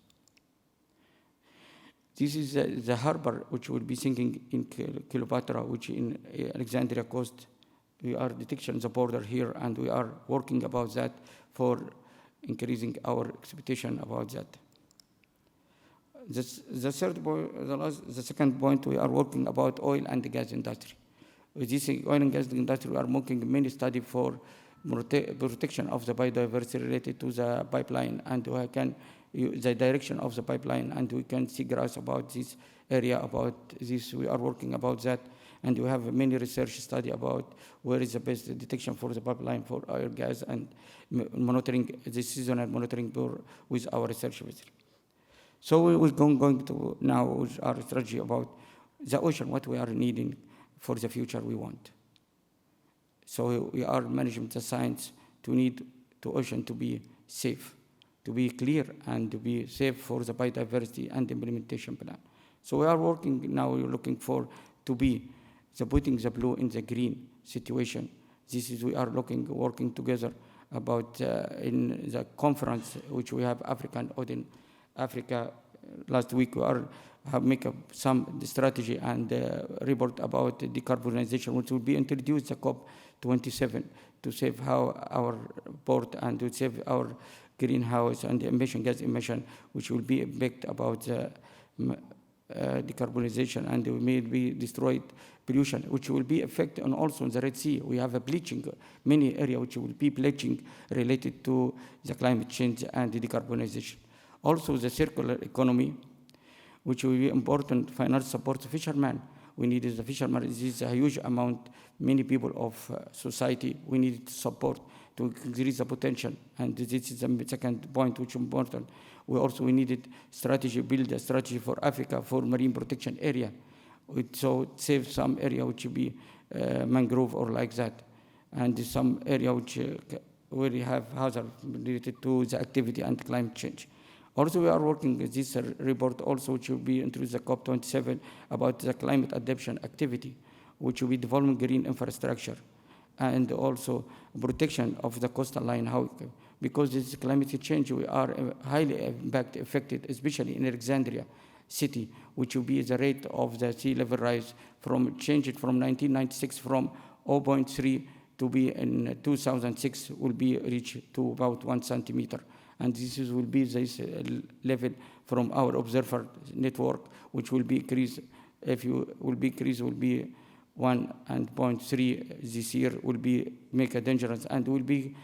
D: This is the harbor which will be sinking in Cleopatra, which in Alexandria coast. We are detection the border here, and we are working about that for increasing our expectation about that. The third point, the second point, we are working about oil and gas industry. With this oil and gas industry, we are making many studies for protection of the biodiversity related to the pipeline, and we can the direction of the pipeline, and we can see graphs about this area, about this. We are working about that, and we have many research study about where is the best detection for the pipeline for oil, gas, and monitoring the seasonal monitoring with our research vessel. So we're going to now with our strategy about the ocean, what we are needing for the future we want. So we are managing the science to need the ocean to be safe, to be clear, and to be safe for the biodiversity and implementation plan. So we are working now, we're looking for to be putting the blue in the green situation. This is, we are working together about in the conference which we have Africa. Last week we have make some strategy and report about decarbonization, which will be introduced the COP27 to save how our port and to save our greenhouse and emission, gas emission, which will be impact about decarbonization, and we may be destroyed pollution, which will be effect on also in the Red Sea. We have a bleaching, many areas which will be bleaching related to the climate change and the decarbonization. Also the circular economy, which will be important financial support to fishermen. We need the fishermen, this is a huge amount, many people of society, we need support to increase the potential. And this is the second point which is important. We needed strategy, build a strategy for Africa for marine protection area. So save some area which will be mangrove or like that. And some area which where we have hazard related to the activity and climate change. Also, we are working with this report also, which will be into the COP27 about the climate adaptation activity, which will be developing green infrastructure, and also protection of the coastal line, how because this is climate change, we are highly affected, especially in Alexandria city, which will be the rate of the sea level rise changed from 1996 from 0.3 to be in 2006 will be reached to about 1 centimeter. And this will be this level from our observer network, which will be increased. If you will be increased, will be 1.3 this year will be make a dangerous and will be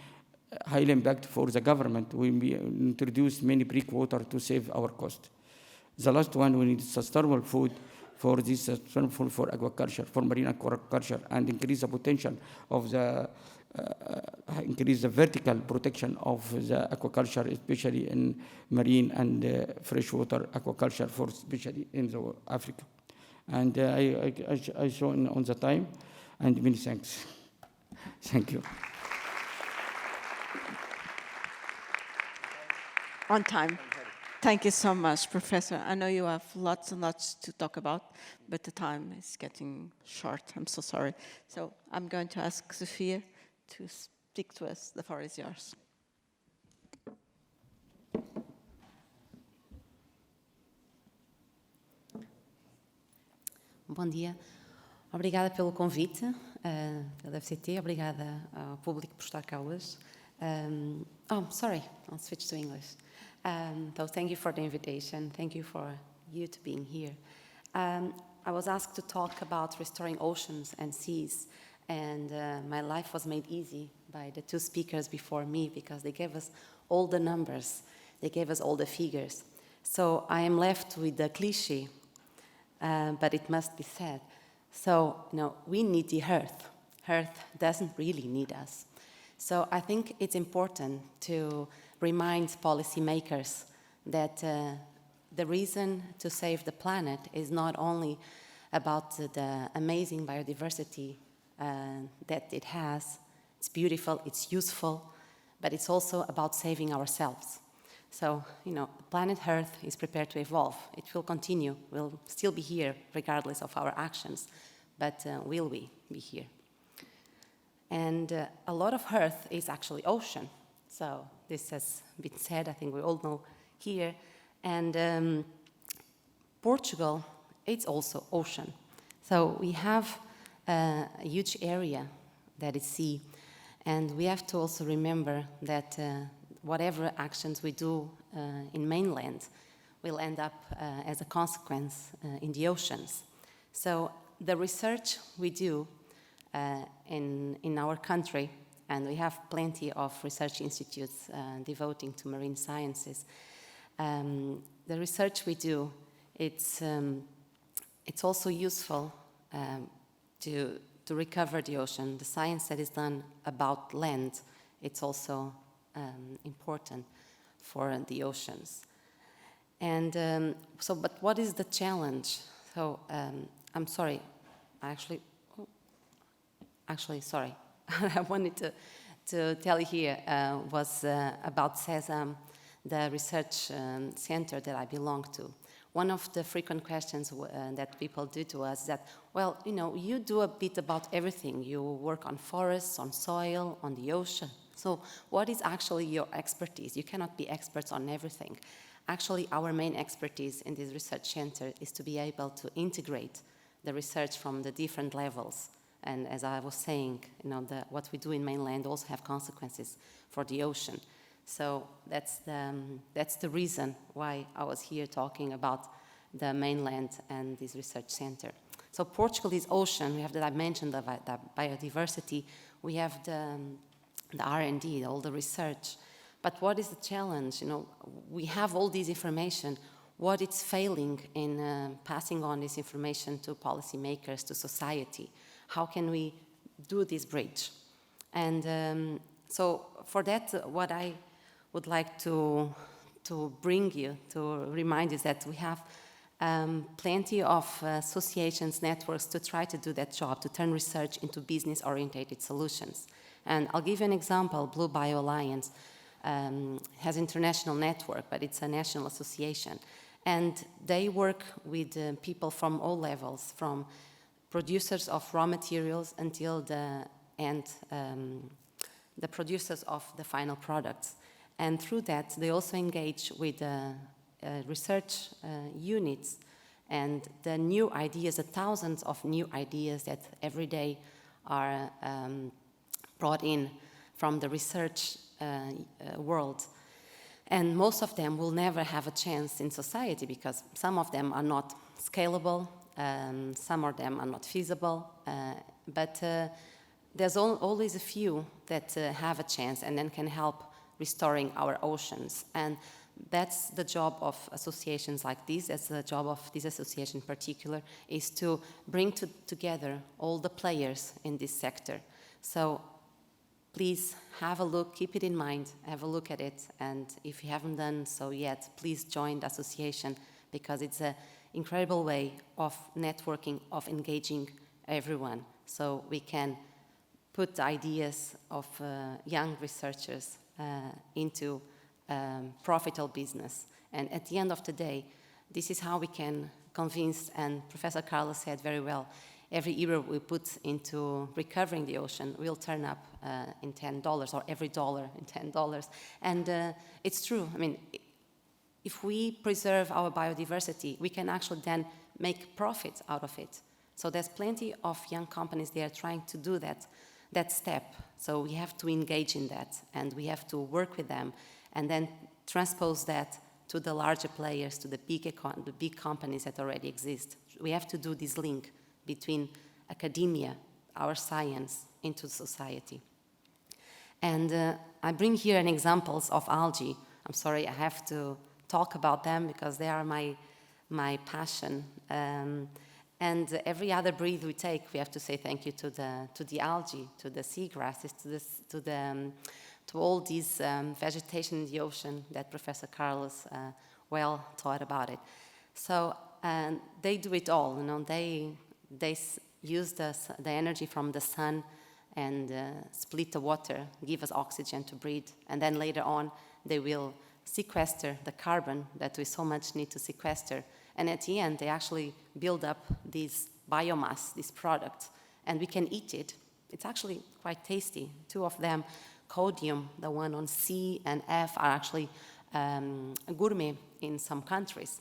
D: high impact for the government. We will introduce many breakwater to save our cost. The last one, we need sustainable food for this sustainable for aquaculture, for marine aquaculture, and increase the potential of the increase the vertical protection of the aquaculture, especially in marine and freshwater aquaculture, for especially in the Africa. And I show on the time, and many thanks. Thank you.
B: On time. Thank you so much, Professor. I know you have lots and lots to talk about, but the time is getting short. I'm so sorry. So I'm going to ask Sophia to speak to us. The floor is yours.
E: Bom dia. Obrigada pelo convite pela FCT. Obrigada ao público por estar cá hoje. Sorry, I'll switch to English. So thank you for the invitation. Thank you for you to being here. I was asked to talk about restoring oceans and seas, and my life was made easy by the two speakers before me because they gave us all the numbers, they gave us all the figures. So I am left with the cliche, but it must be said. So, we need the Earth. Earth doesn't really need us. So I think it's important to remind policymakers that the reason to save the planet is not only about the amazing biodiversity that it has. It's beautiful, it's useful, but it's also about saving ourselves. So, planet Earth is prepared to evolve. It will continue. We'll still be here regardless of our actions, but will we be here? And a lot of Earth is actually ocean. So this has been said, I think we all know here. And Portugal, it's also ocean. So we have a huge area that is sea. And we have to also remember that whatever actions we do in mainland will end up as a consequence in the oceans. So the research we do in our country, and we have plenty of research institutes devoting to marine sciences. The research we do, it's also useful to recover the ocean. The science that is done about land, it's also important for the oceans. And but what is the challenge? So I'm sorry, sorry. I wanted to tell you here was about CESAM, the research center that I belong to. One of the frequent questions that people do to us is that, well, you do a bit about everything. You work on forests, on soil, on the ocean. So what is actually your expertise? You cannot be experts on everything. Actually, our main expertise in this research center is to be able to integrate the research from the different levels. And as I was saying, what we do in mainland also have consequences for the ocean. So that's the reason why I was here talking about the mainland and this research center. So Portugal is ocean. We have the dimension of the biodiversity. We have the R&D, all the research. But what is the challenge? We have all this information. What it's failing in passing on this information to policymakers, to society? How can we do this bridge? And so for that, what I would like to bring you, to remind you that we have plenty of associations, networks to try to do that job, to turn research into business-oriented solutions. And I'll give you an example. Blue Bio Alliance has an international network, but it's a national association. And they work with people from all levels, from producers of raw materials until the end, the producers of the final products. And through that, they also engage with research units and the new ideas, the thousands of new ideas that every day are brought in from the research world. And most of them will never have a chance in society because some of them are not scalable, some of them are not feasible, but there's always a few that have a chance and then can help restoring our oceans. And that's the job of associations like this, that's the job of this association in particular, is to bring together all the players in this sector. So please have a look, keep it in mind, have a look at it, and if you haven't done so yet, please join the association because it's an incredible way of networking, of engaging everyone, so we can put the ideas of young researchers into profitable business. And at the end of the day, this is how we can convince, and Professor Carlos said very well, every euro we put into recovering the ocean will turn up in $10, or every dollar in $10. And it's true. I mean, if we preserve our biodiversity, we can actually then make profit out of it. So there's plenty of young companies there trying to do that step. So we have to engage in that, and we have to work with them, and then transpose that to the larger players, to the big companies that already exist. We have to do this link between academia, our science, into society. And I bring here an examples of algae. I'm sorry, I have to talk about them because they are my passion. And every other breath we take, we have to say thank you to the algae, to the seagrasses, to all this vegetation in the ocean that Professor Carlos well taught about it. So they do it all. You know, they use the energy from the sun and split the water, give us oxygen to breathe, and then later on they will sequester the carbon that we so much need to sequester. And at the end, they actually build up this biomass, this product, and we can eat it. It's actually quite tasty. Two of them, Codium, the one on C and F, are actually gourmet in some countries.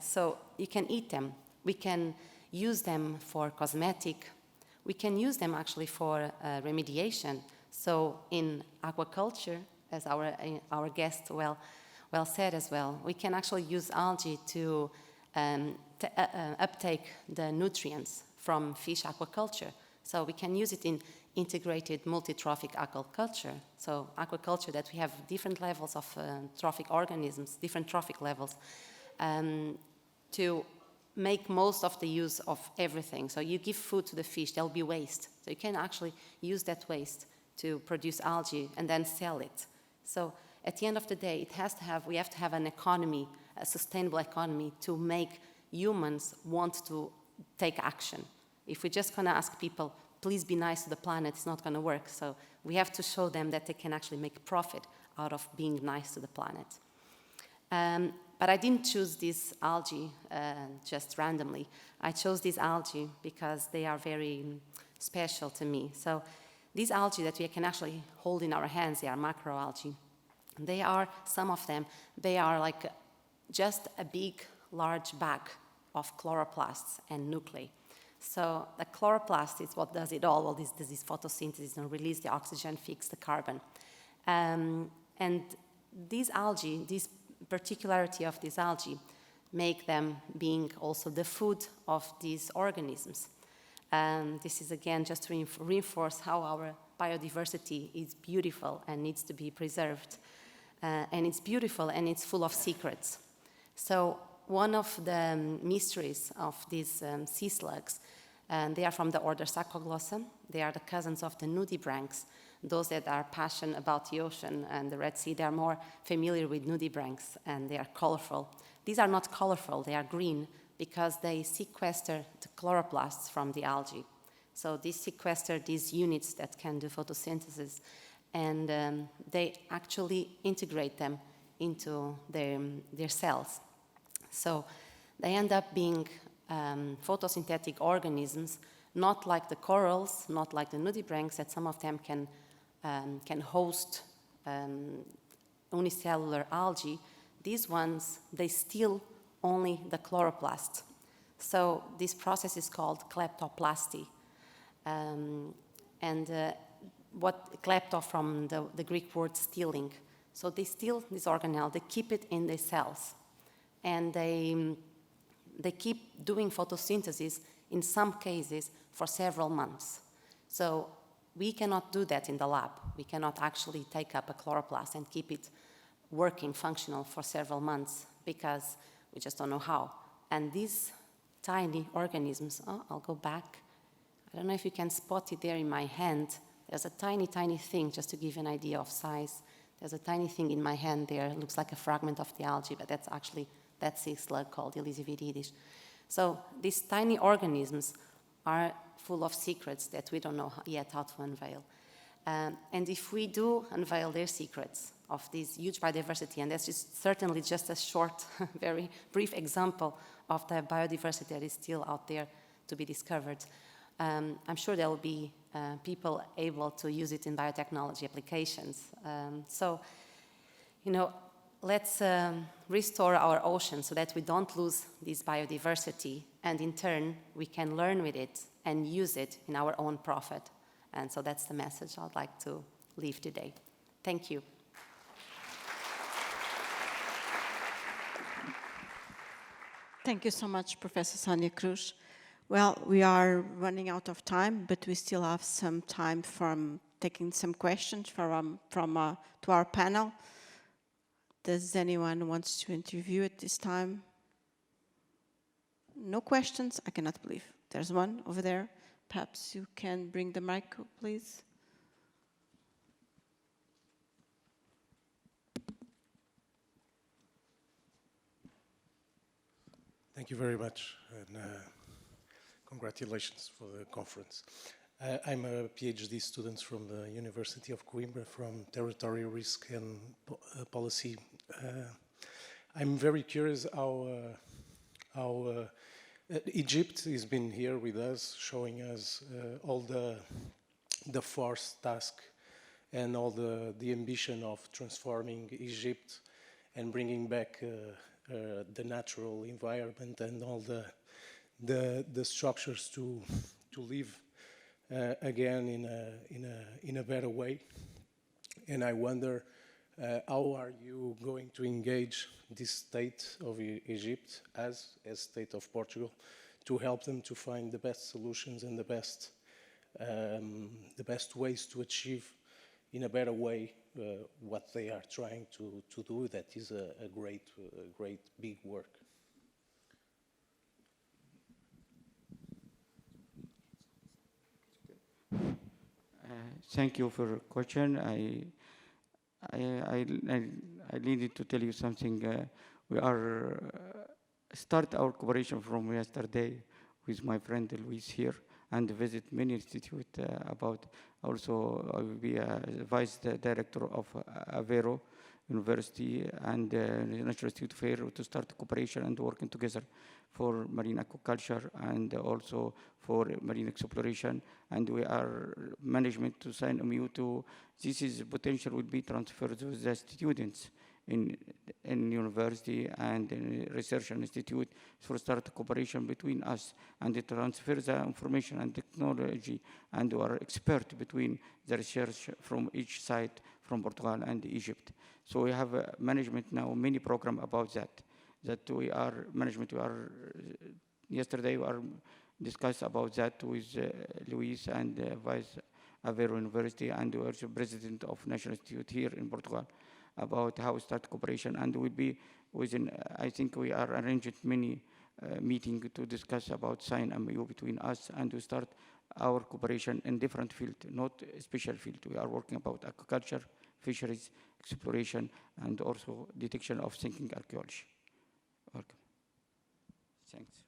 E: So you can eat them. We can use them for cosmetic. We can use them actually for remediation. So in aquaculture, as our guest well said as well, we can actually use algae to uptake the nutrients from fish aquaculture. So we can use it in integrated multi-trophic aquaculture. So aquaculture that we have different levels of trophic organisms, different trophic levels, to make most of the use of everything. So you give food to the fish, there'll be waste. So you can actually use that waste to produce algae and then sell it. So at the end of the day, we have to have an economy, a sustainable economy, to make humans want to take action. If we're just going to ask people, please be nice to the planet, it's not going to work. So we have to show them that they can actually make profit out of being nice to the planet. But I didn't choose this algae just randomly. I chose these algae because they are very special to me. So these algae that we can actually hold in our hands, they are macroalgae. They are, some of them, they are like just a big, large bag of chloroplasts and nuclei. So the chloroplast is what does it all. Well, this is photosynthesis and release the oxygen, fix the carbon. And these algae, this particularity of these algae, make them being also the food of these organisms. This is again just to reinforce how our biodiversity is beautiful and needs to be preserved. And it's beautiful and it's full of secrets. So one of the mysteries of these sea slugs, they are from the order Sacoglossa. They are the cousins of the nudibranchs. Those that are passionate about the ocean and the Red Sea, they are more familiar with nudibranchs, and they are colorful. These are not colorful, they are green because they sequester the chloroplasts from the algae. So they sequester these units that can do photosynthesis, and they actually integrate them into their cells. So they end up being photosynthetic organisms, not like the corals, not like the nudibranchs, that some of them can host unicellular algae, these ones, they steal only the chloroplast. So this process is called kleptoplasty. What klepto from the Greek word stealing. So they steal this organelle, they keep it in their cells. And they keep doing photosynthesis, in some cases, for several months. So we cannot do that in the lab. We cannot actually take up a chloroplast and keep it working, functional for several months, because we just don't know how. And these tiny organisms, I'll go back. I don't know if you can spot it there in my hand. There's a tiny, tiny thing, just to give you an idea of size. There's a tiny thing in my hand there. It looks like a fragment of the algae, but that's a slug called Elizabethides. So these tiny organisms are full of secrets that we don't know yet how to unveil. And if we do unveil their secrets of this huge biodiversity, and that's certainly just a short, very brief example of the biodiversity that is still out there to be discovered, I'm sure there will be people able to use it in biotechnology applications. So, let's restore our ocean so that we don't lose this biodiversity, and in turn, we can learn with it and use it in our own profit. And so that's the message I'd like to leave today. Thank you.
B: Thank you so much, Professor Sonia Cruz. Well, we are running out of time, but we still have some time from taking some questions to our panel. Does anyone want to interview at this time? No questions? I cannot believe. There's one over there. Perhaps you can bring the mic, please.
F: Thank you very much, and congratulations for the conference. I'm a PhD student from the University of Coimbra from Territorial Risk and Policy. I'm very curious how Egypt has been here with us, showing us all the force task and all the ambition of transforming Egypt and bringing back the natural environment and all the structures to live again in a better way. And I wonder, how are you going to engage this state of Egypt as state of Portugal to help them to find the best solutions and the best ways to achieve in a better way what they are trying to do? That is a great big work.
D: Thank you for your question. I needed to tell you something. We are start our cooperation from yesterday with my friend Luis here, and visit many institutes about. Also, I will be a vice director of Aveiro University and National Institute Fair to start cooperation and working together for marine aquaculture and also for marine exploration. And we are management to sign a MOU to, this is potential will be transferred to the students in university and in research institute for start cooperation between us and to transfer the information and technology and our expert between the research from each side from Portugal and Egypt. So we have a management now, many program about that we are management, yesterday we are discussed about that with Luis and Vice Aveiro University and also President of National Institute here in Portugal about how to start cooperation, and will be within, I think we are arranging many meetings to discuss about sign MOU between us and to start our cooperation in different field, not a special field. We are working about aquaculture, fisheries, exploration, and also detection of sinking archaeology. Welcome. Thanks.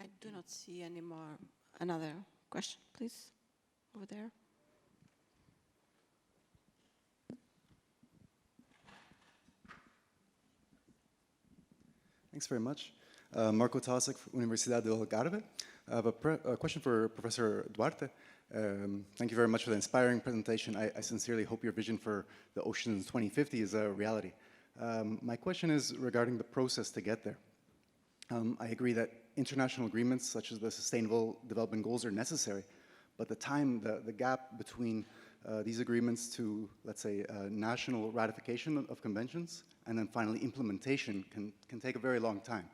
B: I do not see any more. Another question, please, over there.
G: Thanks very much. Marco Tasek, Universidade do Algarve. I have a question for Professor Duarte. Thank you very much for the inspiring presentation. I sincerely hope your vision for the Oceans 2050 is a reality. My question is regarding the process to get there. I agree that international agreements such as the Sustainable Development Goals are necessary, but the gap between these agreements to, let's say, national ratification of conventions and then finally implementation can take a very long time.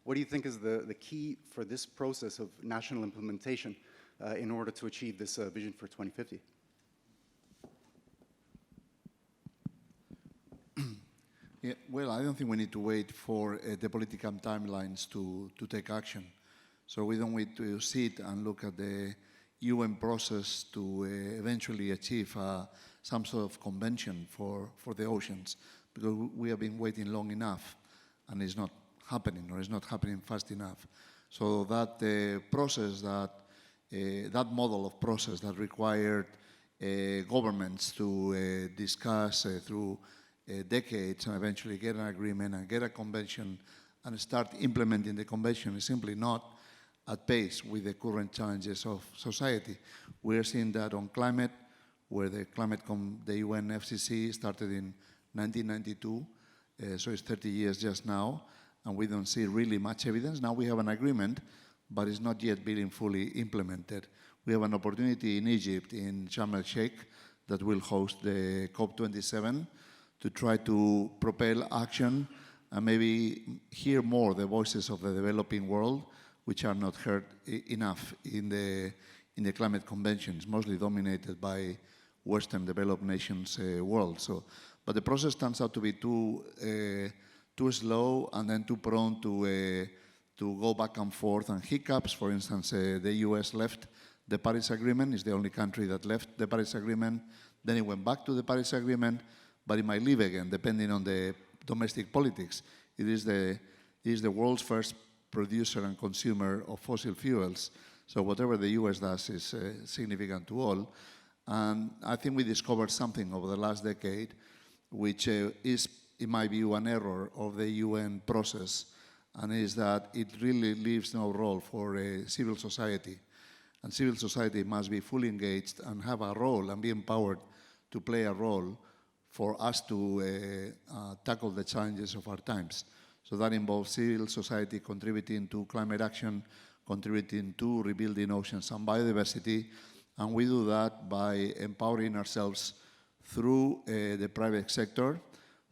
G: What do you think is the key for this process of national implementation in order to achieve this vision for 2050?
C: Yeah, well, I don't think we need to wait for the political timelines to take action. So we don't need to sit and look at the UN process to eventually achieve some sort of convention for the oceans, because we have been waiting long enough and it's not happening, or it's not happening fast enough. So that process, that model of process that required governments to discuss through decades and eventually get an agreement and get a convention and start implementing the convention is simply not at pace with the current challenges of society. We're seeing that on climate, where the UN FCC started in 1992, so it's 30 years just now, and we don't see really much evidence. Now we have an agreement, but it's not yet being fully implemented. We have an opportunity in Egypt, in Sharm el-Sheikh, that will host the COP27 to try to propel action and maybe hear more the voices of the developing world, which are not heard enough in the climate conventions, mostly dominated by Western developed nations world. So, but the process turns out to be too slow and then too prone to go back and forth and hiccups. For instance, the US left the Paris Agreement, is the only country that left the Paris Agreement. Then it went back to the Paris Agreement, but it might leave again, depending on the domestic politics. It is the world's first producer and consumer of fossil fuels. So whatever the US does is significant to all. And I think we discovered something over the last decade, which is, in my view, an error of the UN process, and is that it really leaves no role for civil society. And civil society must be fully engaged and have a role and be empowered to play a role for us to tackle the challenges of our times. So that involves civil society contributing to climate action, contributing to rebuilding oceans and biodiversity, and we do that by empowering ourselves through the private sector,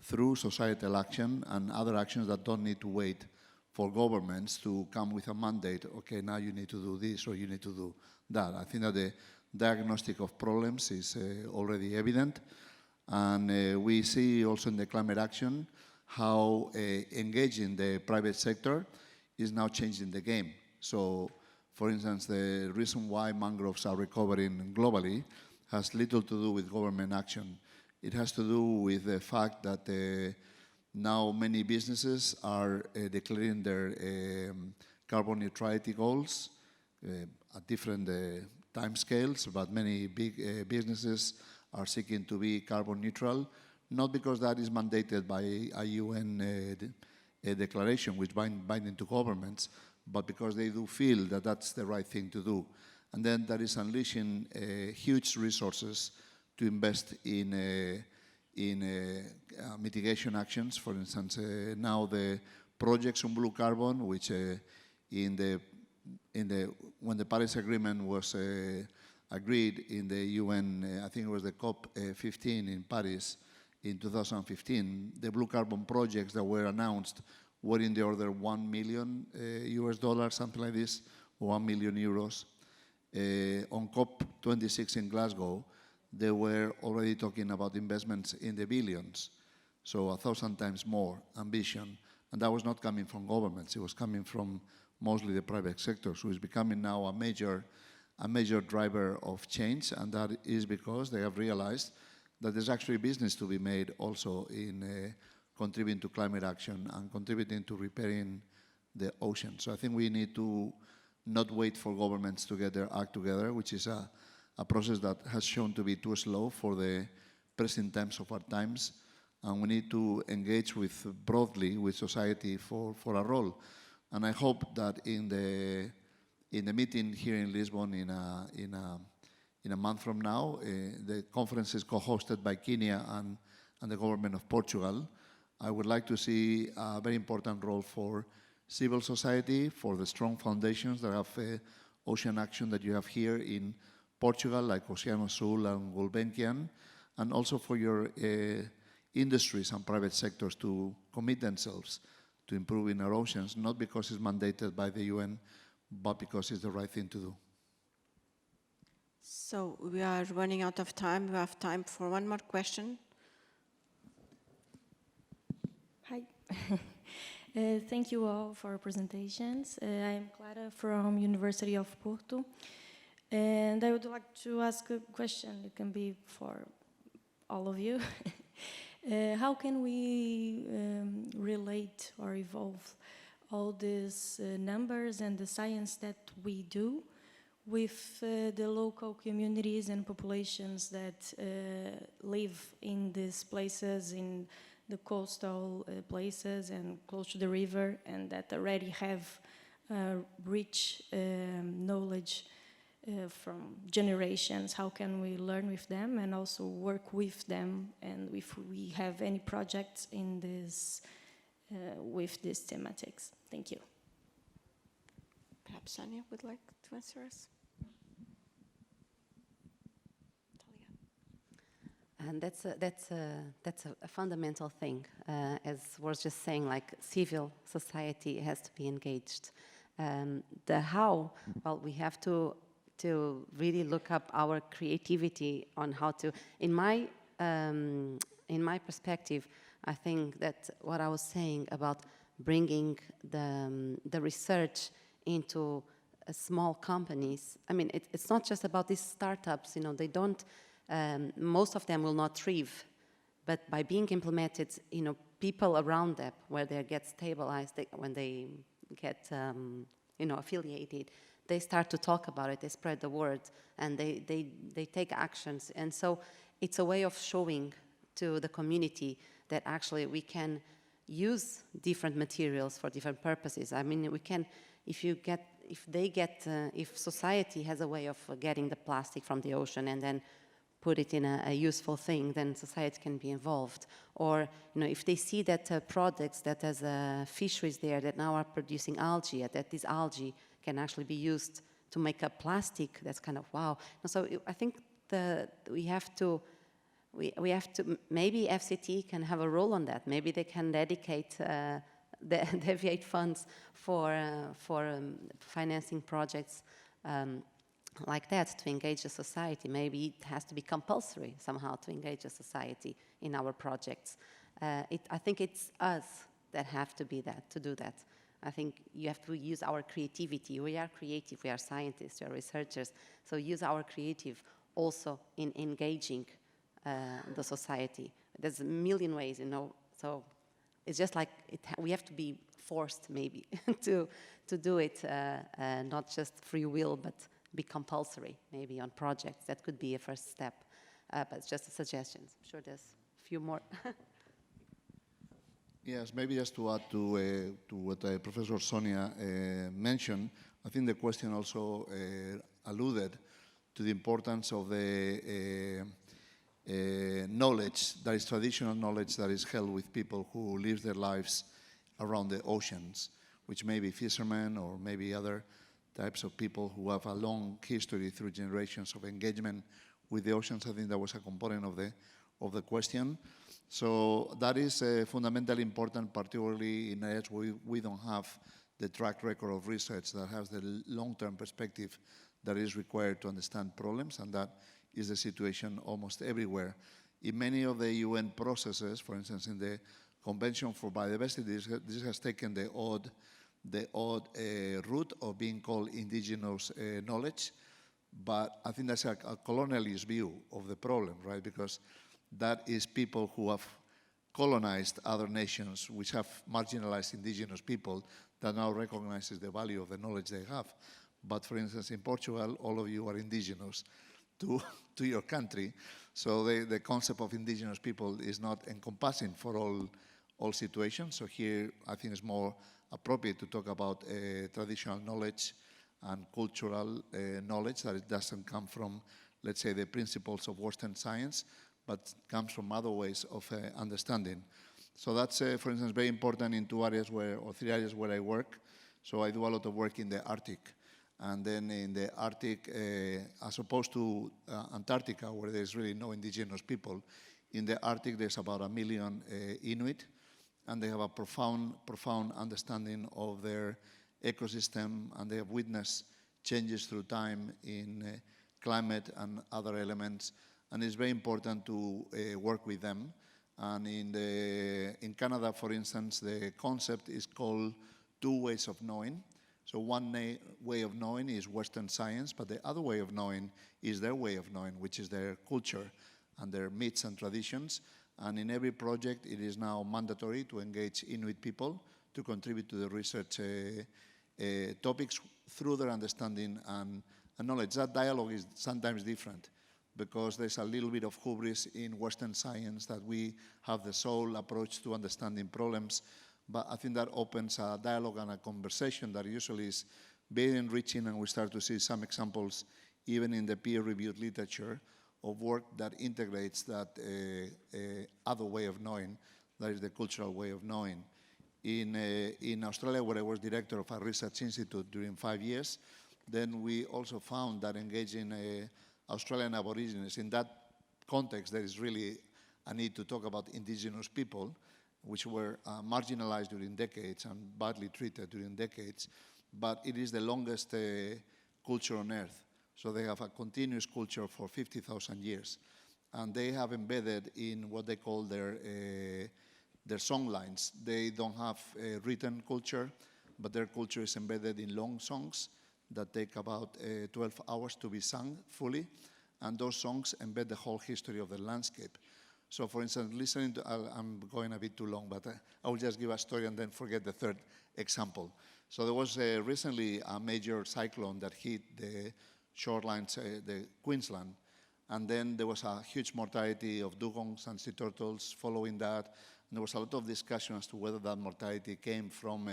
C: through societal action and other actions that don't need to wait for governments to come with a mandate, okay, now you need to do this or you need to do that. I think that the diagnostic of problems is already evident, and we see also in the climate action how engaging the private sector is now changing the game. So, for instance, the reason why mangroves are recovering globally has little to do with government action. It has to do with the fact that now many businesses are declaring their carbon neutrality goals at different timescales, but many big businesses are seeking to be carbon neutral, not because that is mandated by a UN declaration which binding to governments, but because they do feel that that's the right thing to do. And then that is unleashing huge resources to invest in mitigation actions. For instance, now the projects on blue carbon, which when the Paris Agreement was agreed in the UN, I think it was the COP15 in Paris in 2015, the blue carbon projects that were announced were in the order of $1 million US, something like this, or 1 million euros. On COP26 in Glasgow, they were already talking about investments in the billions, so 1,000 times more ambition. And that was not coming from governments, it was coming from mostly the private sector, so it's becoming now a major driver of change, and that is because they have realized that there's actually business to be made also in contributing to climate action and contributing to repairing the ocean. So I think we need to not wait for governments to get their act together, which is a process that has shown to be too slow for the present times of our times, and we need to engage broadly with society for a role. And I hope that in in the meeting here in Lisbon in a month from now. The conference is co-hosted by Kenya and the government of Portugal. I would like to see a very important role for civil society, for the strong foundations that have ocean action that you have here in Portugal, like Oceano Sul and Gulbenkian, and also for your industries and private sectors to commit themselves to improving our oceans, not because it's mandated by the UN, but because it's the right thing to do.
B: So we are running out of time. We have time for one more question.
H: Hi. Thank you all for presentations. I'm Clara from University of Porto, and I would like to ask a question. It can be for all of you. How can we relate or evolve all these numbers and the science that we do with the local communities and populations that live in these places, in the coastal places and close to the river, and that already have rich knowledge from generations? How can we learn with them and also work with them, and if we have any projects in this with these thematics? Thank you.
B: Perhaps Sonia would like to answer us.
E: And that's a fundamental thing, as was just saying, like civil society has to be engaged. The how, well, we have to really look up our creativity on how to. In my perspective, I think that what I was saying about bringing the research into small companies. I mean, it's not just about these startups. You know, they don't. Most of them will not thrive, but by being implemented, you know, people around them, where they get stabilized, when they get, you know, affiliated, they start to talk about it, they spread the word, and they take actions. And so it's a way of showing to the community that actually we can use different materials for different purposes. I mean, we can, if society has a way of getting the plastic from the ocean and then put it in a useful thing, then society can be involved. Or, you know, if they see that products that has fisheries there that now are producing algae, that this algae can actually be used to make a plastic, that's kind of wow. And so I think we have to, maybe FCT can have a role on that. Maybe they can dedicate deviate funds for financing projects like that to engage the society. Maybe it has to be compulsory somehow to engage the society in our projects. I think it's us that have to be that, to do that. I think you have to use our creativity. We are creative, we are scientists, we are researchers, so use our creative also in engaging the society. There's a million ways, you know, so it's just like we have to be forced maybe to do it, not just free will, but be compulsory maybe on projects. That could be a first step, but it's just a suggestion. I'm sure there's a few more.
C: Yes, maybe just to add to what Professor Sonia mentioned, I think the question also alluded to the importance of the knowledge, that is traditional knowledge that is held with people who live their lives around the oceans, which may be fishermen or maybe other types of people who have a long history through generations of engagement with the oceans. I think that was a component of the question. So that is fundamentally important, particularly in areas where we don't have the track record of research that has the long-term perspective that is required to understand problems, and that is the situation almost everywhere. In many of the UN processes, for instance, in the Convention for Biodiversity, this has taken the odd route of being called indigenous knowledge, but I think that's a colonialist view of the problem, right? Because that is people who have colonized other nations, which have marginalized indigenous people, that now recognizes the value of the knowledge they have. But for instance, in Portugal, all of you are indigenous to your country, so the concept of indigenous people is not encompassing for all situations. So here, I think it's more appropriate to talk about traditional knowledge and cultural knowledge, that it doesn't come from, let's say, the principles of Western science, but comes from other ways of understanding. So that's, for instance, very important in 2 areas or 3 areas where I work. So I do a lot of work in the Arctic. And then in the Arctic, as opposed to Antarctica, where there's really no indigenous people, in the Arctic there's about 1 million Inuit, and they have a profound understanding of their ecosystem, and they have witnessed changes through time in climate and other elements, and it's very important to work with them. And in Canada, for instance, the concept is called 2 ways of knowing. So one way of knowing is Western science, but the other way of knowing is their way of knowing, which is their culture and their myths and traditions. And in every project, it is now mandatory to engage Inuit people to contribute to the research topics through their understanding and knowledge. That dialogue is sometimes different because there's a little bit of hubris in Western science that we have the sole approach to understanding problems. But I think that opens a dialogue and a conversation that usually is very enriching, and we start to see some examples even in the peer-reviewed literature of work that integrates that other way of knowing, that is the cultural way of knowing. In Australia, where I was director of a research institute during 5 years, then we also found that engaging Australian Aborigines, in that context, there is really a need to talk about indigenous people, which were marginalized during decades and badly treated during decades, but it is the longest culture on earth. So they have a continuous culture for 50,000 years. And they have embedded in what they call their song lines. They don't have a written culture, but their culture is embedded in long songs that take about 12 hours to be sung fully. And those songs embed the whole history of the landscape. So, for instance, listening to, I'm going a bit too long, but I will just give a story and then forget the third example. So there was recently a major cyclone that hit the shorelines, the Queensland, and then there was a huge mortality of dugongs and sea turtles following that. And there was a lot of discussion as to whether that mortality came from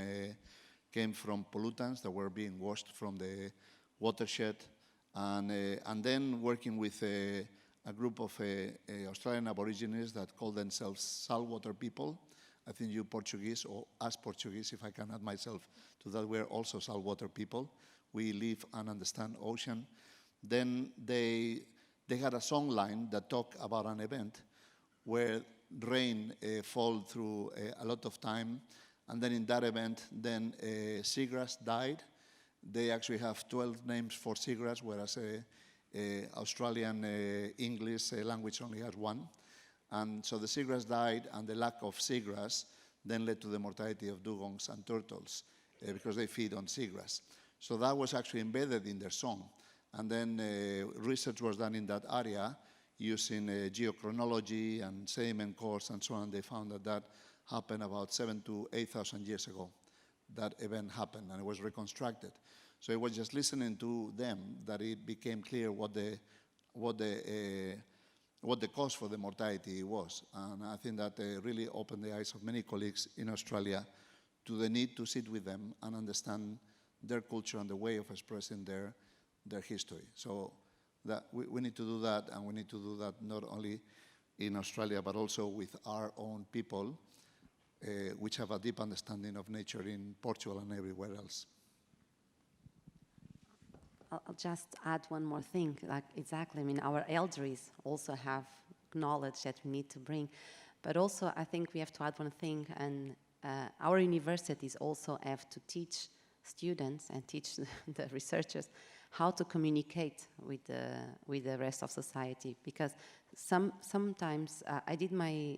C: pollutants that were being washed from the watershed. And then working with a group of Australian Aborigines that call themselves saltwater people. I think you Portuguese, or us Portuguese, if I can add myself to that, we're also saltwater people. We live and understand ocean. Then they had a song line that talked about an event where rain fall through a lot of time, and then in that event, then seagrass died. They actually have 12 names for seagrass, whereas Australian English language only has 1. And so the seagrass died, and the lack of seagrass then led to the mortality of dugongs and turtles because they feed on seagrass. So that was actually embedded in their song. And then research was done in that area using geochronology and sediment cores and so on. They found that happened about 7,000 to 8,000 years ago. That event happened, and it was reconstructed. So it was just listening to them that it became clear what the cause for the mortality was. And I think that really opened the eyes of many colleagues in Australia to the need to sit with them and understand their culture and the way of expressing their history. So that we need to do that, and we need to do that not only in Australia, but also with our own people, which have a deep understanding of nature in Portugal and everywhere else.
E: I'll just add one more thing. Exactly, I mean, our elders also have knowledge that we need to bring. But also, I think we have to add one thing, and our universities also have to teach students and teach the researchers how to communicate with the rest of society. Because sometimes I did my,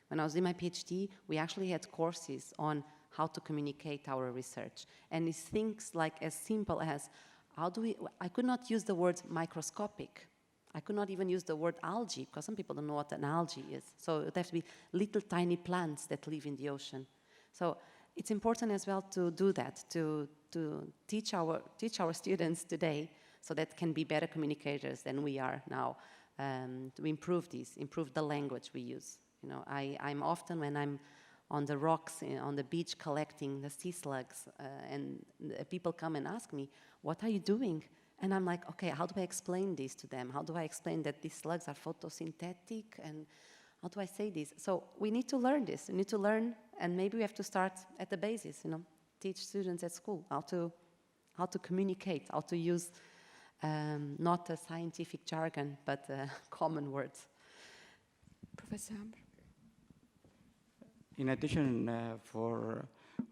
E: when I was in my PhD, we actually had courses on how to communicate our research. And it's things like as simple as, I could not use the word microscopic. I could not even use the word algae, because some people don't know what an algae is. So it would have to be little tiny plants that live in the ocean. So it's important as well to do that, to teach our students today, so that can be better communicators than we are now, to improve the language we use. You know, I'm often, when I'm on the rocks on the beach collecting the sea slugs, and people come and ask me, what are you doing? And I'm like, okay, how do I explain this to them? How do I explain that these slugs are photosynthetic? And how do I say this? So we need to learn this. We need to learn, and maybe we have to start at the basis, teach students at school how to communicate, how to use not a scientific jargon, but common words.
I: Professor Amber.
D: In addition,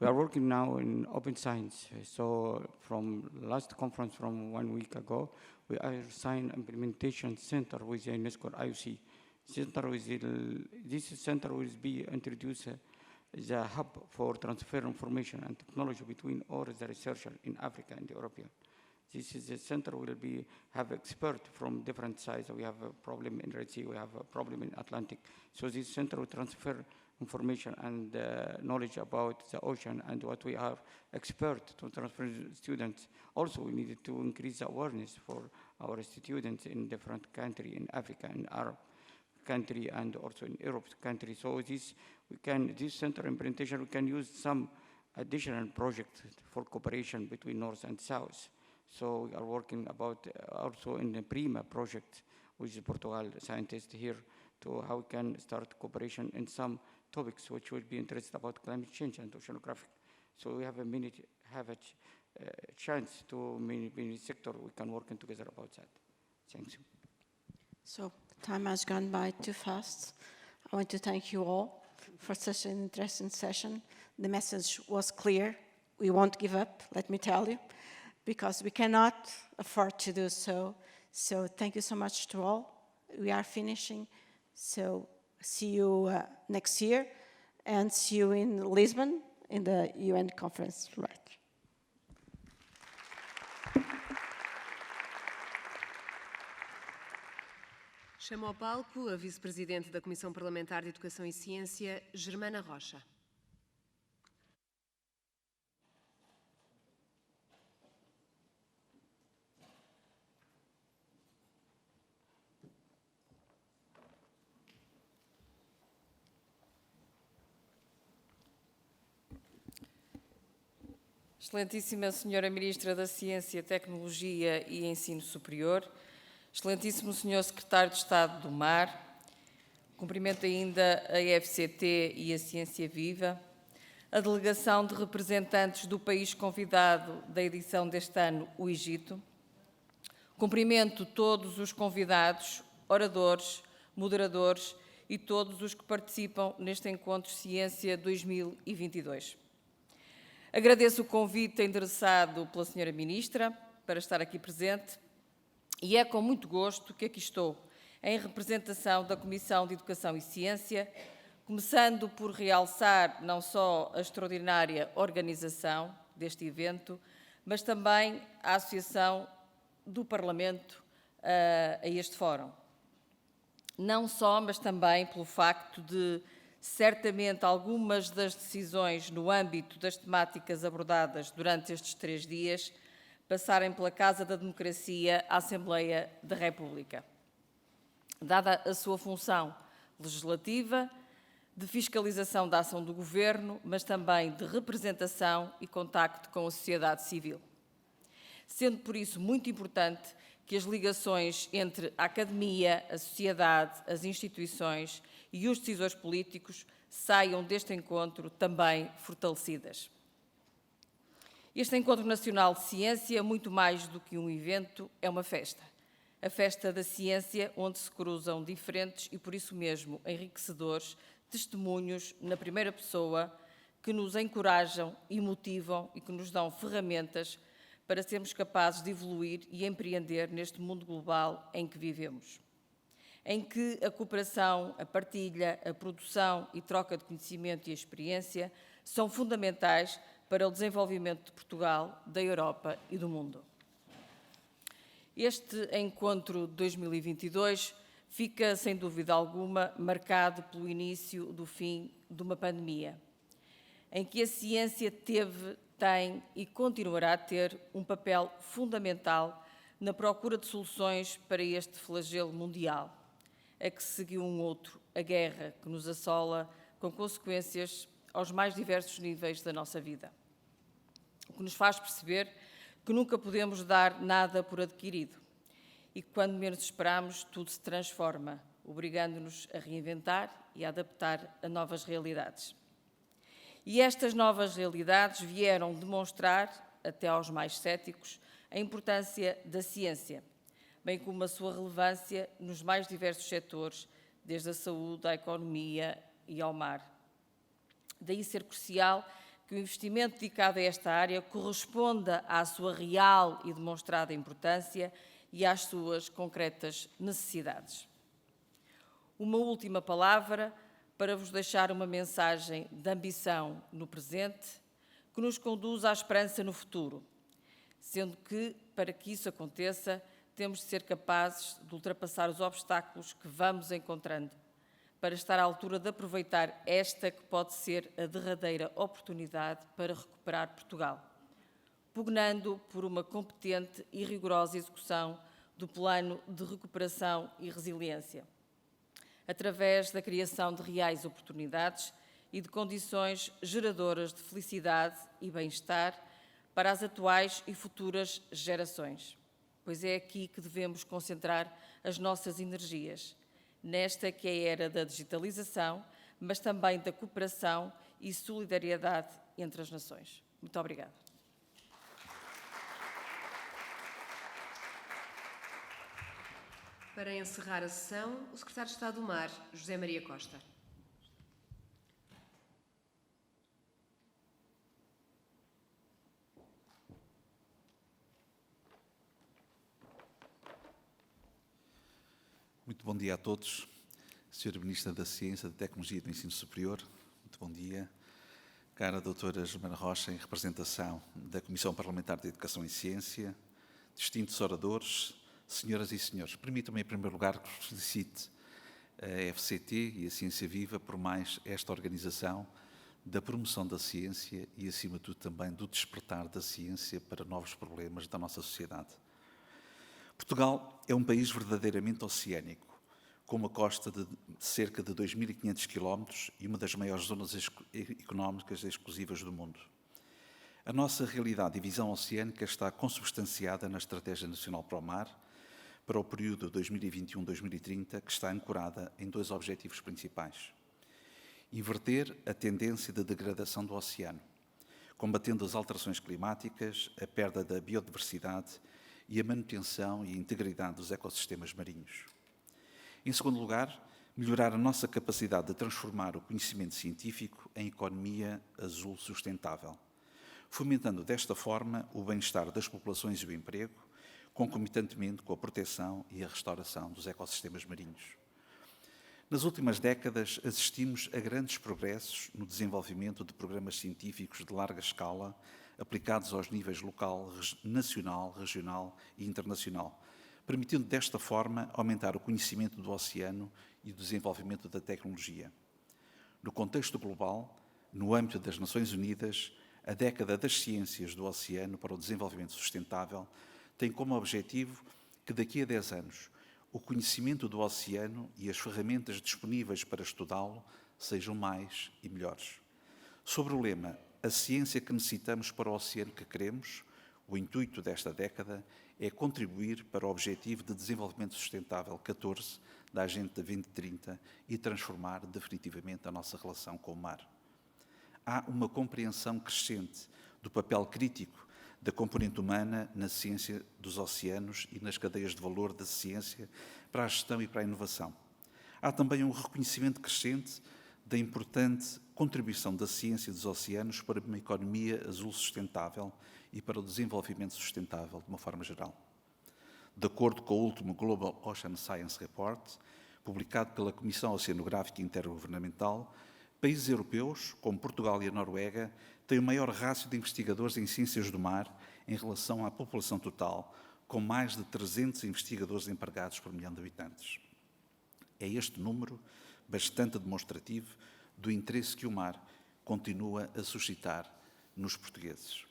D: we are working now in open science. So from last conference from 1 week ago, we assigned implementation center with the UNESCO IOC. This center will be introduced the hub for transfer information and technology between all the researchers in Africa and Europe. This is a center will have experts from different sides. We have a problem in Red Sea, we have a problem in Atlantic. So this center will transfer information and knowledge about the ocean and what we are expert to transfer students. Also, we needed to increase the awareness for our students in different countries, in Africa, in Arab country, and also in Europe country. So this center implementation, we can use some additional projects for cooperation between North and South. So we are working about also in the PRIMA project with the Portugal scientists here to how we can start cooperation in some topics which will be interested about climate change and oceanographic. So we have a chance to many sector we can work together about that. Thank you.
B: So time has gone by too fast. I want to thank you all for such an interesting session. The message was clear. We won't give up, let me tell you, because we cannot afford to do so. So thank you so much to all. We are finishing. So see you next year, and see you in Lisbon in the UN conference, right?
A: Chamo ao palco a vice-presidente da Comissão Parlamentar de Educação e Ciência, Germana Rocha.
J: Excelentíssima Senhora Ministra da Ciência, Tecnologia e Ensino Superior, Excelentíssimo Senhor Secretário de Estado do Mar, cumprimento ainda a FCT e a Ciência Viva, a delegação de representantes do país convidado da edição deste ano, o Egito, cumprimento todos os convidados, oradores, moderadores e todos os que participam neste Encontro Ciência 2022. Agradeço o convite endereçado pela Senhora Ministra para estar aqui presente e é com muito gosto que aqui estou, em representação da Comissão de Educação e Ciência, começando por realçar não só a extraordinária organização deste evento, mas também a associação do Parlamento a este fórum. Não só, mas também pelo facto de certamente algumas das decisões no âmbito das temáticas abordadas durante estes 3 dias passarem pela Casa da Democracia, a Assembleia da República. Dada a sua função legislativa, de fiscalização da ação do Governo, mas também de representação e contacto com a sociedade civil. Sendo por isso muito importante que as ligações entre a academia, a sociedade, as instituições e os decisores políticos saiam deste encontro também fortalecidas. Este Encontro Nacional de Ciência, muito mais do que um evento, é uma festa. A festa da ciência, onde se cruzam diferentes e, por isso mesmo, enriquecedores testemunhos na primeira pessoa que nos encorajam e motivam e que nos dão ferramentas para sermos capazes de evoluir e empreender neste mundo global em que vivemos, em que a cooperação, a partilha, a produção e troca de conhecimento e experiência são fundamentais para o desenvolvimento de Portugal, da Europa e do mundo. Este encontro de 2022 fica, sem dúvida alguma, marcado pelo início do fim de uma pandemia, em que a ciência teve, tem e continuará a ter um papel fundamental na procura de soluções para este flagelo mundial, a que seguiu um outro, a guerra, que nos assola com consequências aos mais diversos níveis da nossa vida. O que nos faz perceber que nunca podemos dar nada por adquirido e que, quando menos esperamos, tudo se transforma, obrigando-nos a reinventar e a adaptar a novas realidades. E estas novas realidades vieram demonstrar, até aos mais céticos, a importância da ciência, bem como a sua relevância nos mais diversos setores, desde a saúde, à economia e ao mar. Daí ser crucial que o investimento dedicado a esta área corresponda à sua real e demonstrada importância e às suas concretas necessidades. Uma última palavra para vos deixar uma mensagem de ambição no presente que nos conduz à esperança no futuro, sendo que, para que isso aconteça, temos de ser capazes de ultrapassar os obstáculos que vamos encontrando, para estar à altura de aproveitar esta que pode ser a derradeira oportunidade para recuperar Portugal, pugnando por uma competente e rigorosa execução do Plano de Recuperação e Resiliência, através da criação de reais oportunidades e de condições geradoras de felicidade e bem-estar para as atuais e futuras gerações, pois é aqui que devemos concentrar as nossas energias, nesta que é a era da digitalização, mas também da cooperação e solidariedade entre as nações. Muito obrigada.
A: Para encerrar a sessão, o Secretário de Estado do Mar, José Maria Costa.
K: Muito bom dia a todos. Sra. Ministra da Ciência, da Tecnologia e do Ensino Superior, muito bom dia. Cara doutora Germana Rocha, em representação da Comissão Parlamentar de Educação e Ciência, distintos oradores, senhoras e senhores, permitam-me em primeiro lugar que vos felicite a FCT e a Ciência Viva por mais esta organização da promoção da ciência e, acima de tudo, também do despertar da ciência para novos problemas da nossa sociedade. Portugal é um país verdadeiramente oceânico, com uma costa de cerca de 2.500 km e uma das maiores zonas económicas exclusivas do mundo. A nossa realidade e visão oceânica está consubstanciada na Estratégia Nacional para o Mar, para o período 2021-2030, que está ancorada em dois objetivos principais. Inverter a tendência de degradação do oceano, combatendo as alterações climáticas, a perda da biodiversidade e a manutenção e a integridade dos ecossistemas marinhos. Em segundo lugar, melhorar a nossa capacidade de transformar o conhecimento científico em economia azul sustentável, fomentando desta forma o bem-estar das populações e o emprego, concomitantemente com a proteção e a restauração dos ecossistemas marinhos. Nas últimas décadas, assistimos a grandes progressos no desenvolvimento de programas científicos de larga escala, aplicados aos níveis local, nacional, regional e internacional, permitindo desta forma aumentar o conhecimento do oceano e o desenvolvimento da tecnologia. No contexto global, no âmbito das Nações Unidas, a década das ciências do oceano para o desenvolvimento sustentável tem como objetivo que daqui a 10 anos o conhecimento do oceano e as ferramentas disponíveis para estudá-lo sejam mais e melhores. Sobre o lema "A ciência que necessitamos para o oceano que queremos", o intuito desta década é contribuir para o Objetivo de Desenvolvimento Sustentável 14 da Agenda 2030 e transformar definitivamente a nossa relação com o mar. Há uma compreensão crescente do papel crítico da componente humana na ciência dos oceanos e nas cadeias de valor da ciência para a gestão e para a inovação. Há também um reconhecimento crescente da importante contribuição da ciência dos oceanos para uma economia azul sustentável e para o desenvolvimento sustentável de uma forma geral. De acordo com o último Global Ocean Science Report, publicado pela Comissão Oceanográfica Intergovernamental, países europeus, como Portugal e a Noruega, têm o maior rácio de investigadores em ciências do mar em relação à população total, com mais de 300 investigadores empregados por milhão de habitantes. É este número, bastante demonstrativo, do interesse que o mar continua a suscitar nos portugueses.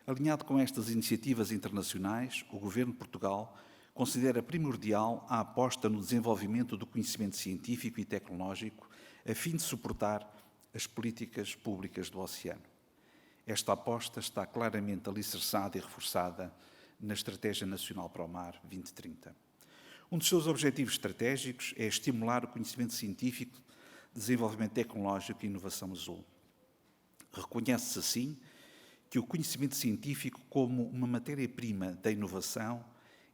K: Alinhado com estas iniciativas internacionais, o Governo de Portugal considera primordial a aposta no desenvolvimento do conhecimento científico e tecnológico a fim de suportar as políticas públicas do oceano. Esta aposta está claramente alicerçada e reforçada na Estratégia Nacional para o Mar 2030. Um dos seus objetivos estratégicos é estimular o conhecimento científico, desenvolvimento tecnológico e inovação azul. Reconhece-se assim que o conhecimento científico, como uma matéria-prima da inovação,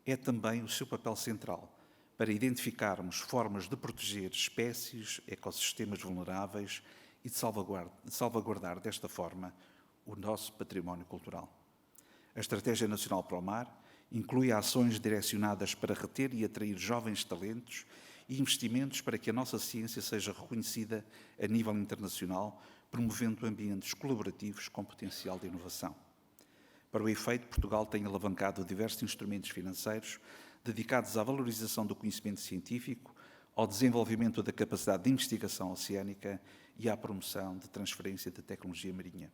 K: é também o seu papel central para identificarmos formas de proteger espécies, ecossistemas vulneráveis e de salvaguardar desta forma o nosso património cultural. A Estratégia Nacional para o Mar inclui ações direcionadas para reter e atrair jovens talentos e investimentos para que a nossa ciência seja reconhecida a nível internacional, promovendo ambientes colaborativos com potencial de inovação. Para o efeito, Portugal tem alavancado diversos instrumentos financeiros dedicados à valorização do conhecimento científico, ao desenvolvimento da capacidade de investigação oceânica e à promoção de transferência de tecnologia marinha.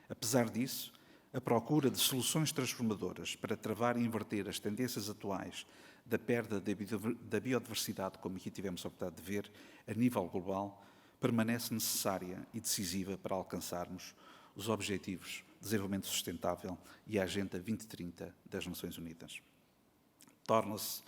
K: Apesar disso, a procura de soluções transformadoras para travar e inverter as tendências atuais da perda da biodiversidade, como aqui tivemos a oportunidade de ver, a nível global, permanece necessária e decisiva para alcançarmos os Objetivos de Desenvolvimento Sustentável e a Agenda 2030 das Nações Unidas. Torna-se,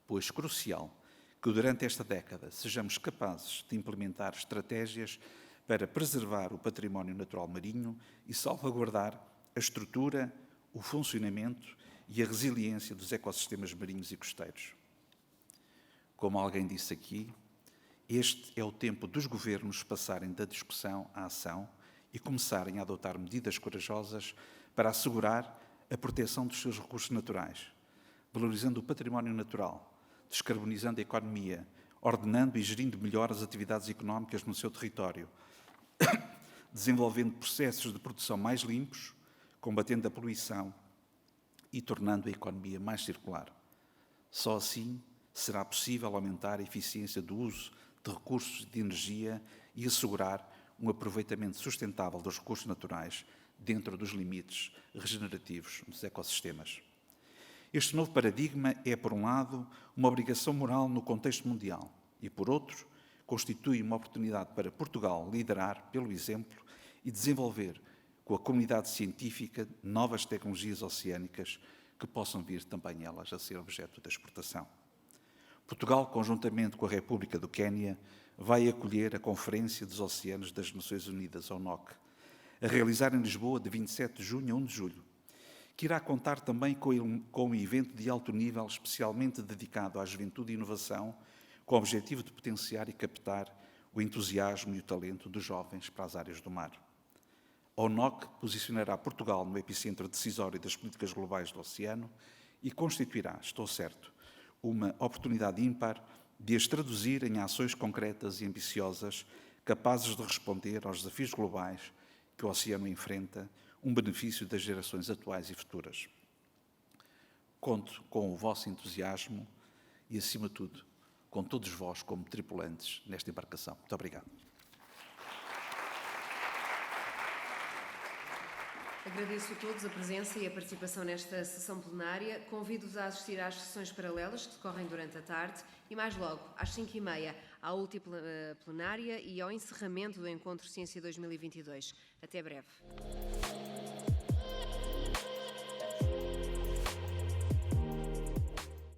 K: pois, crucial que durante esta década sejamos capazes de implementar estratégias para preservar o património natural marinho e salvaguardar a estrutura, o funcionamento e a resiliência dos ecossistemas marinhos e costeiros. Como alguém disse aqui, este é o tempo dos governos passarem da discussão à ação e começarem a adotar medidas corajosas para assegurar a proteção dos seus recursos naturais, valorizando o património natural, descarbonizando a economia, ordenando e gerindo melhor as atividades económicas no seu território, desenvolvendo processos de produção mais limpos, combatendo a poluição e tornando a economia mais circular. Só assim será possível aumentar a eficiência do uso de recursos de energia e assegurar um aproveitamento sustentável dos recursos naturais dentro dos limites regenerativos dos ecossistemas. Este novo paradigma é, por um lado, uma obrigação moral no contexto mundial e, por outro, constitui uma oportunidade para Portugal liderar pelo exemplo e desenvolver com a comunidade científica novas tecnologias oceânicas que possam vir também elas a ser objeto da exportação. Portugal, conjuntamente com a República do Quénia, vai acolher a Conferência dos Oceanos das Nações Unidas, a UNOC, a realizar em Lisboa de 27 de junho a 1 de julho, que irá contar também com um evento de alto nível especialmente dedicado à juventude e inovação, com o objetivo de potenciar e captar o entusiasmo e o talento dos jovens para as áreas do mar. A UNOC posicionará Portugal no epicentro decisório das políticas globais do oceano e constituirá, estou certo, uma oportunidade ímpar de as traduzir em ações concretas e ambiciosas capazes de responder aos desafios globais que o oceano enfrenta, um benefício das gerações atuais e futuras. Conto com o vosso entusiasmo e, acima de tudo, com todos vós como tripulantes nesta embarcação. Muito obrigado.
A: Agradeço a todos a presença e a participação nesta sessão plenária. Convido-vos a assistir às sessões paralelas que decorrem durante a tarde e mais logo, às 5h30, à última plenária e ao encerramento do Encontro Ciência 2022. Até breve.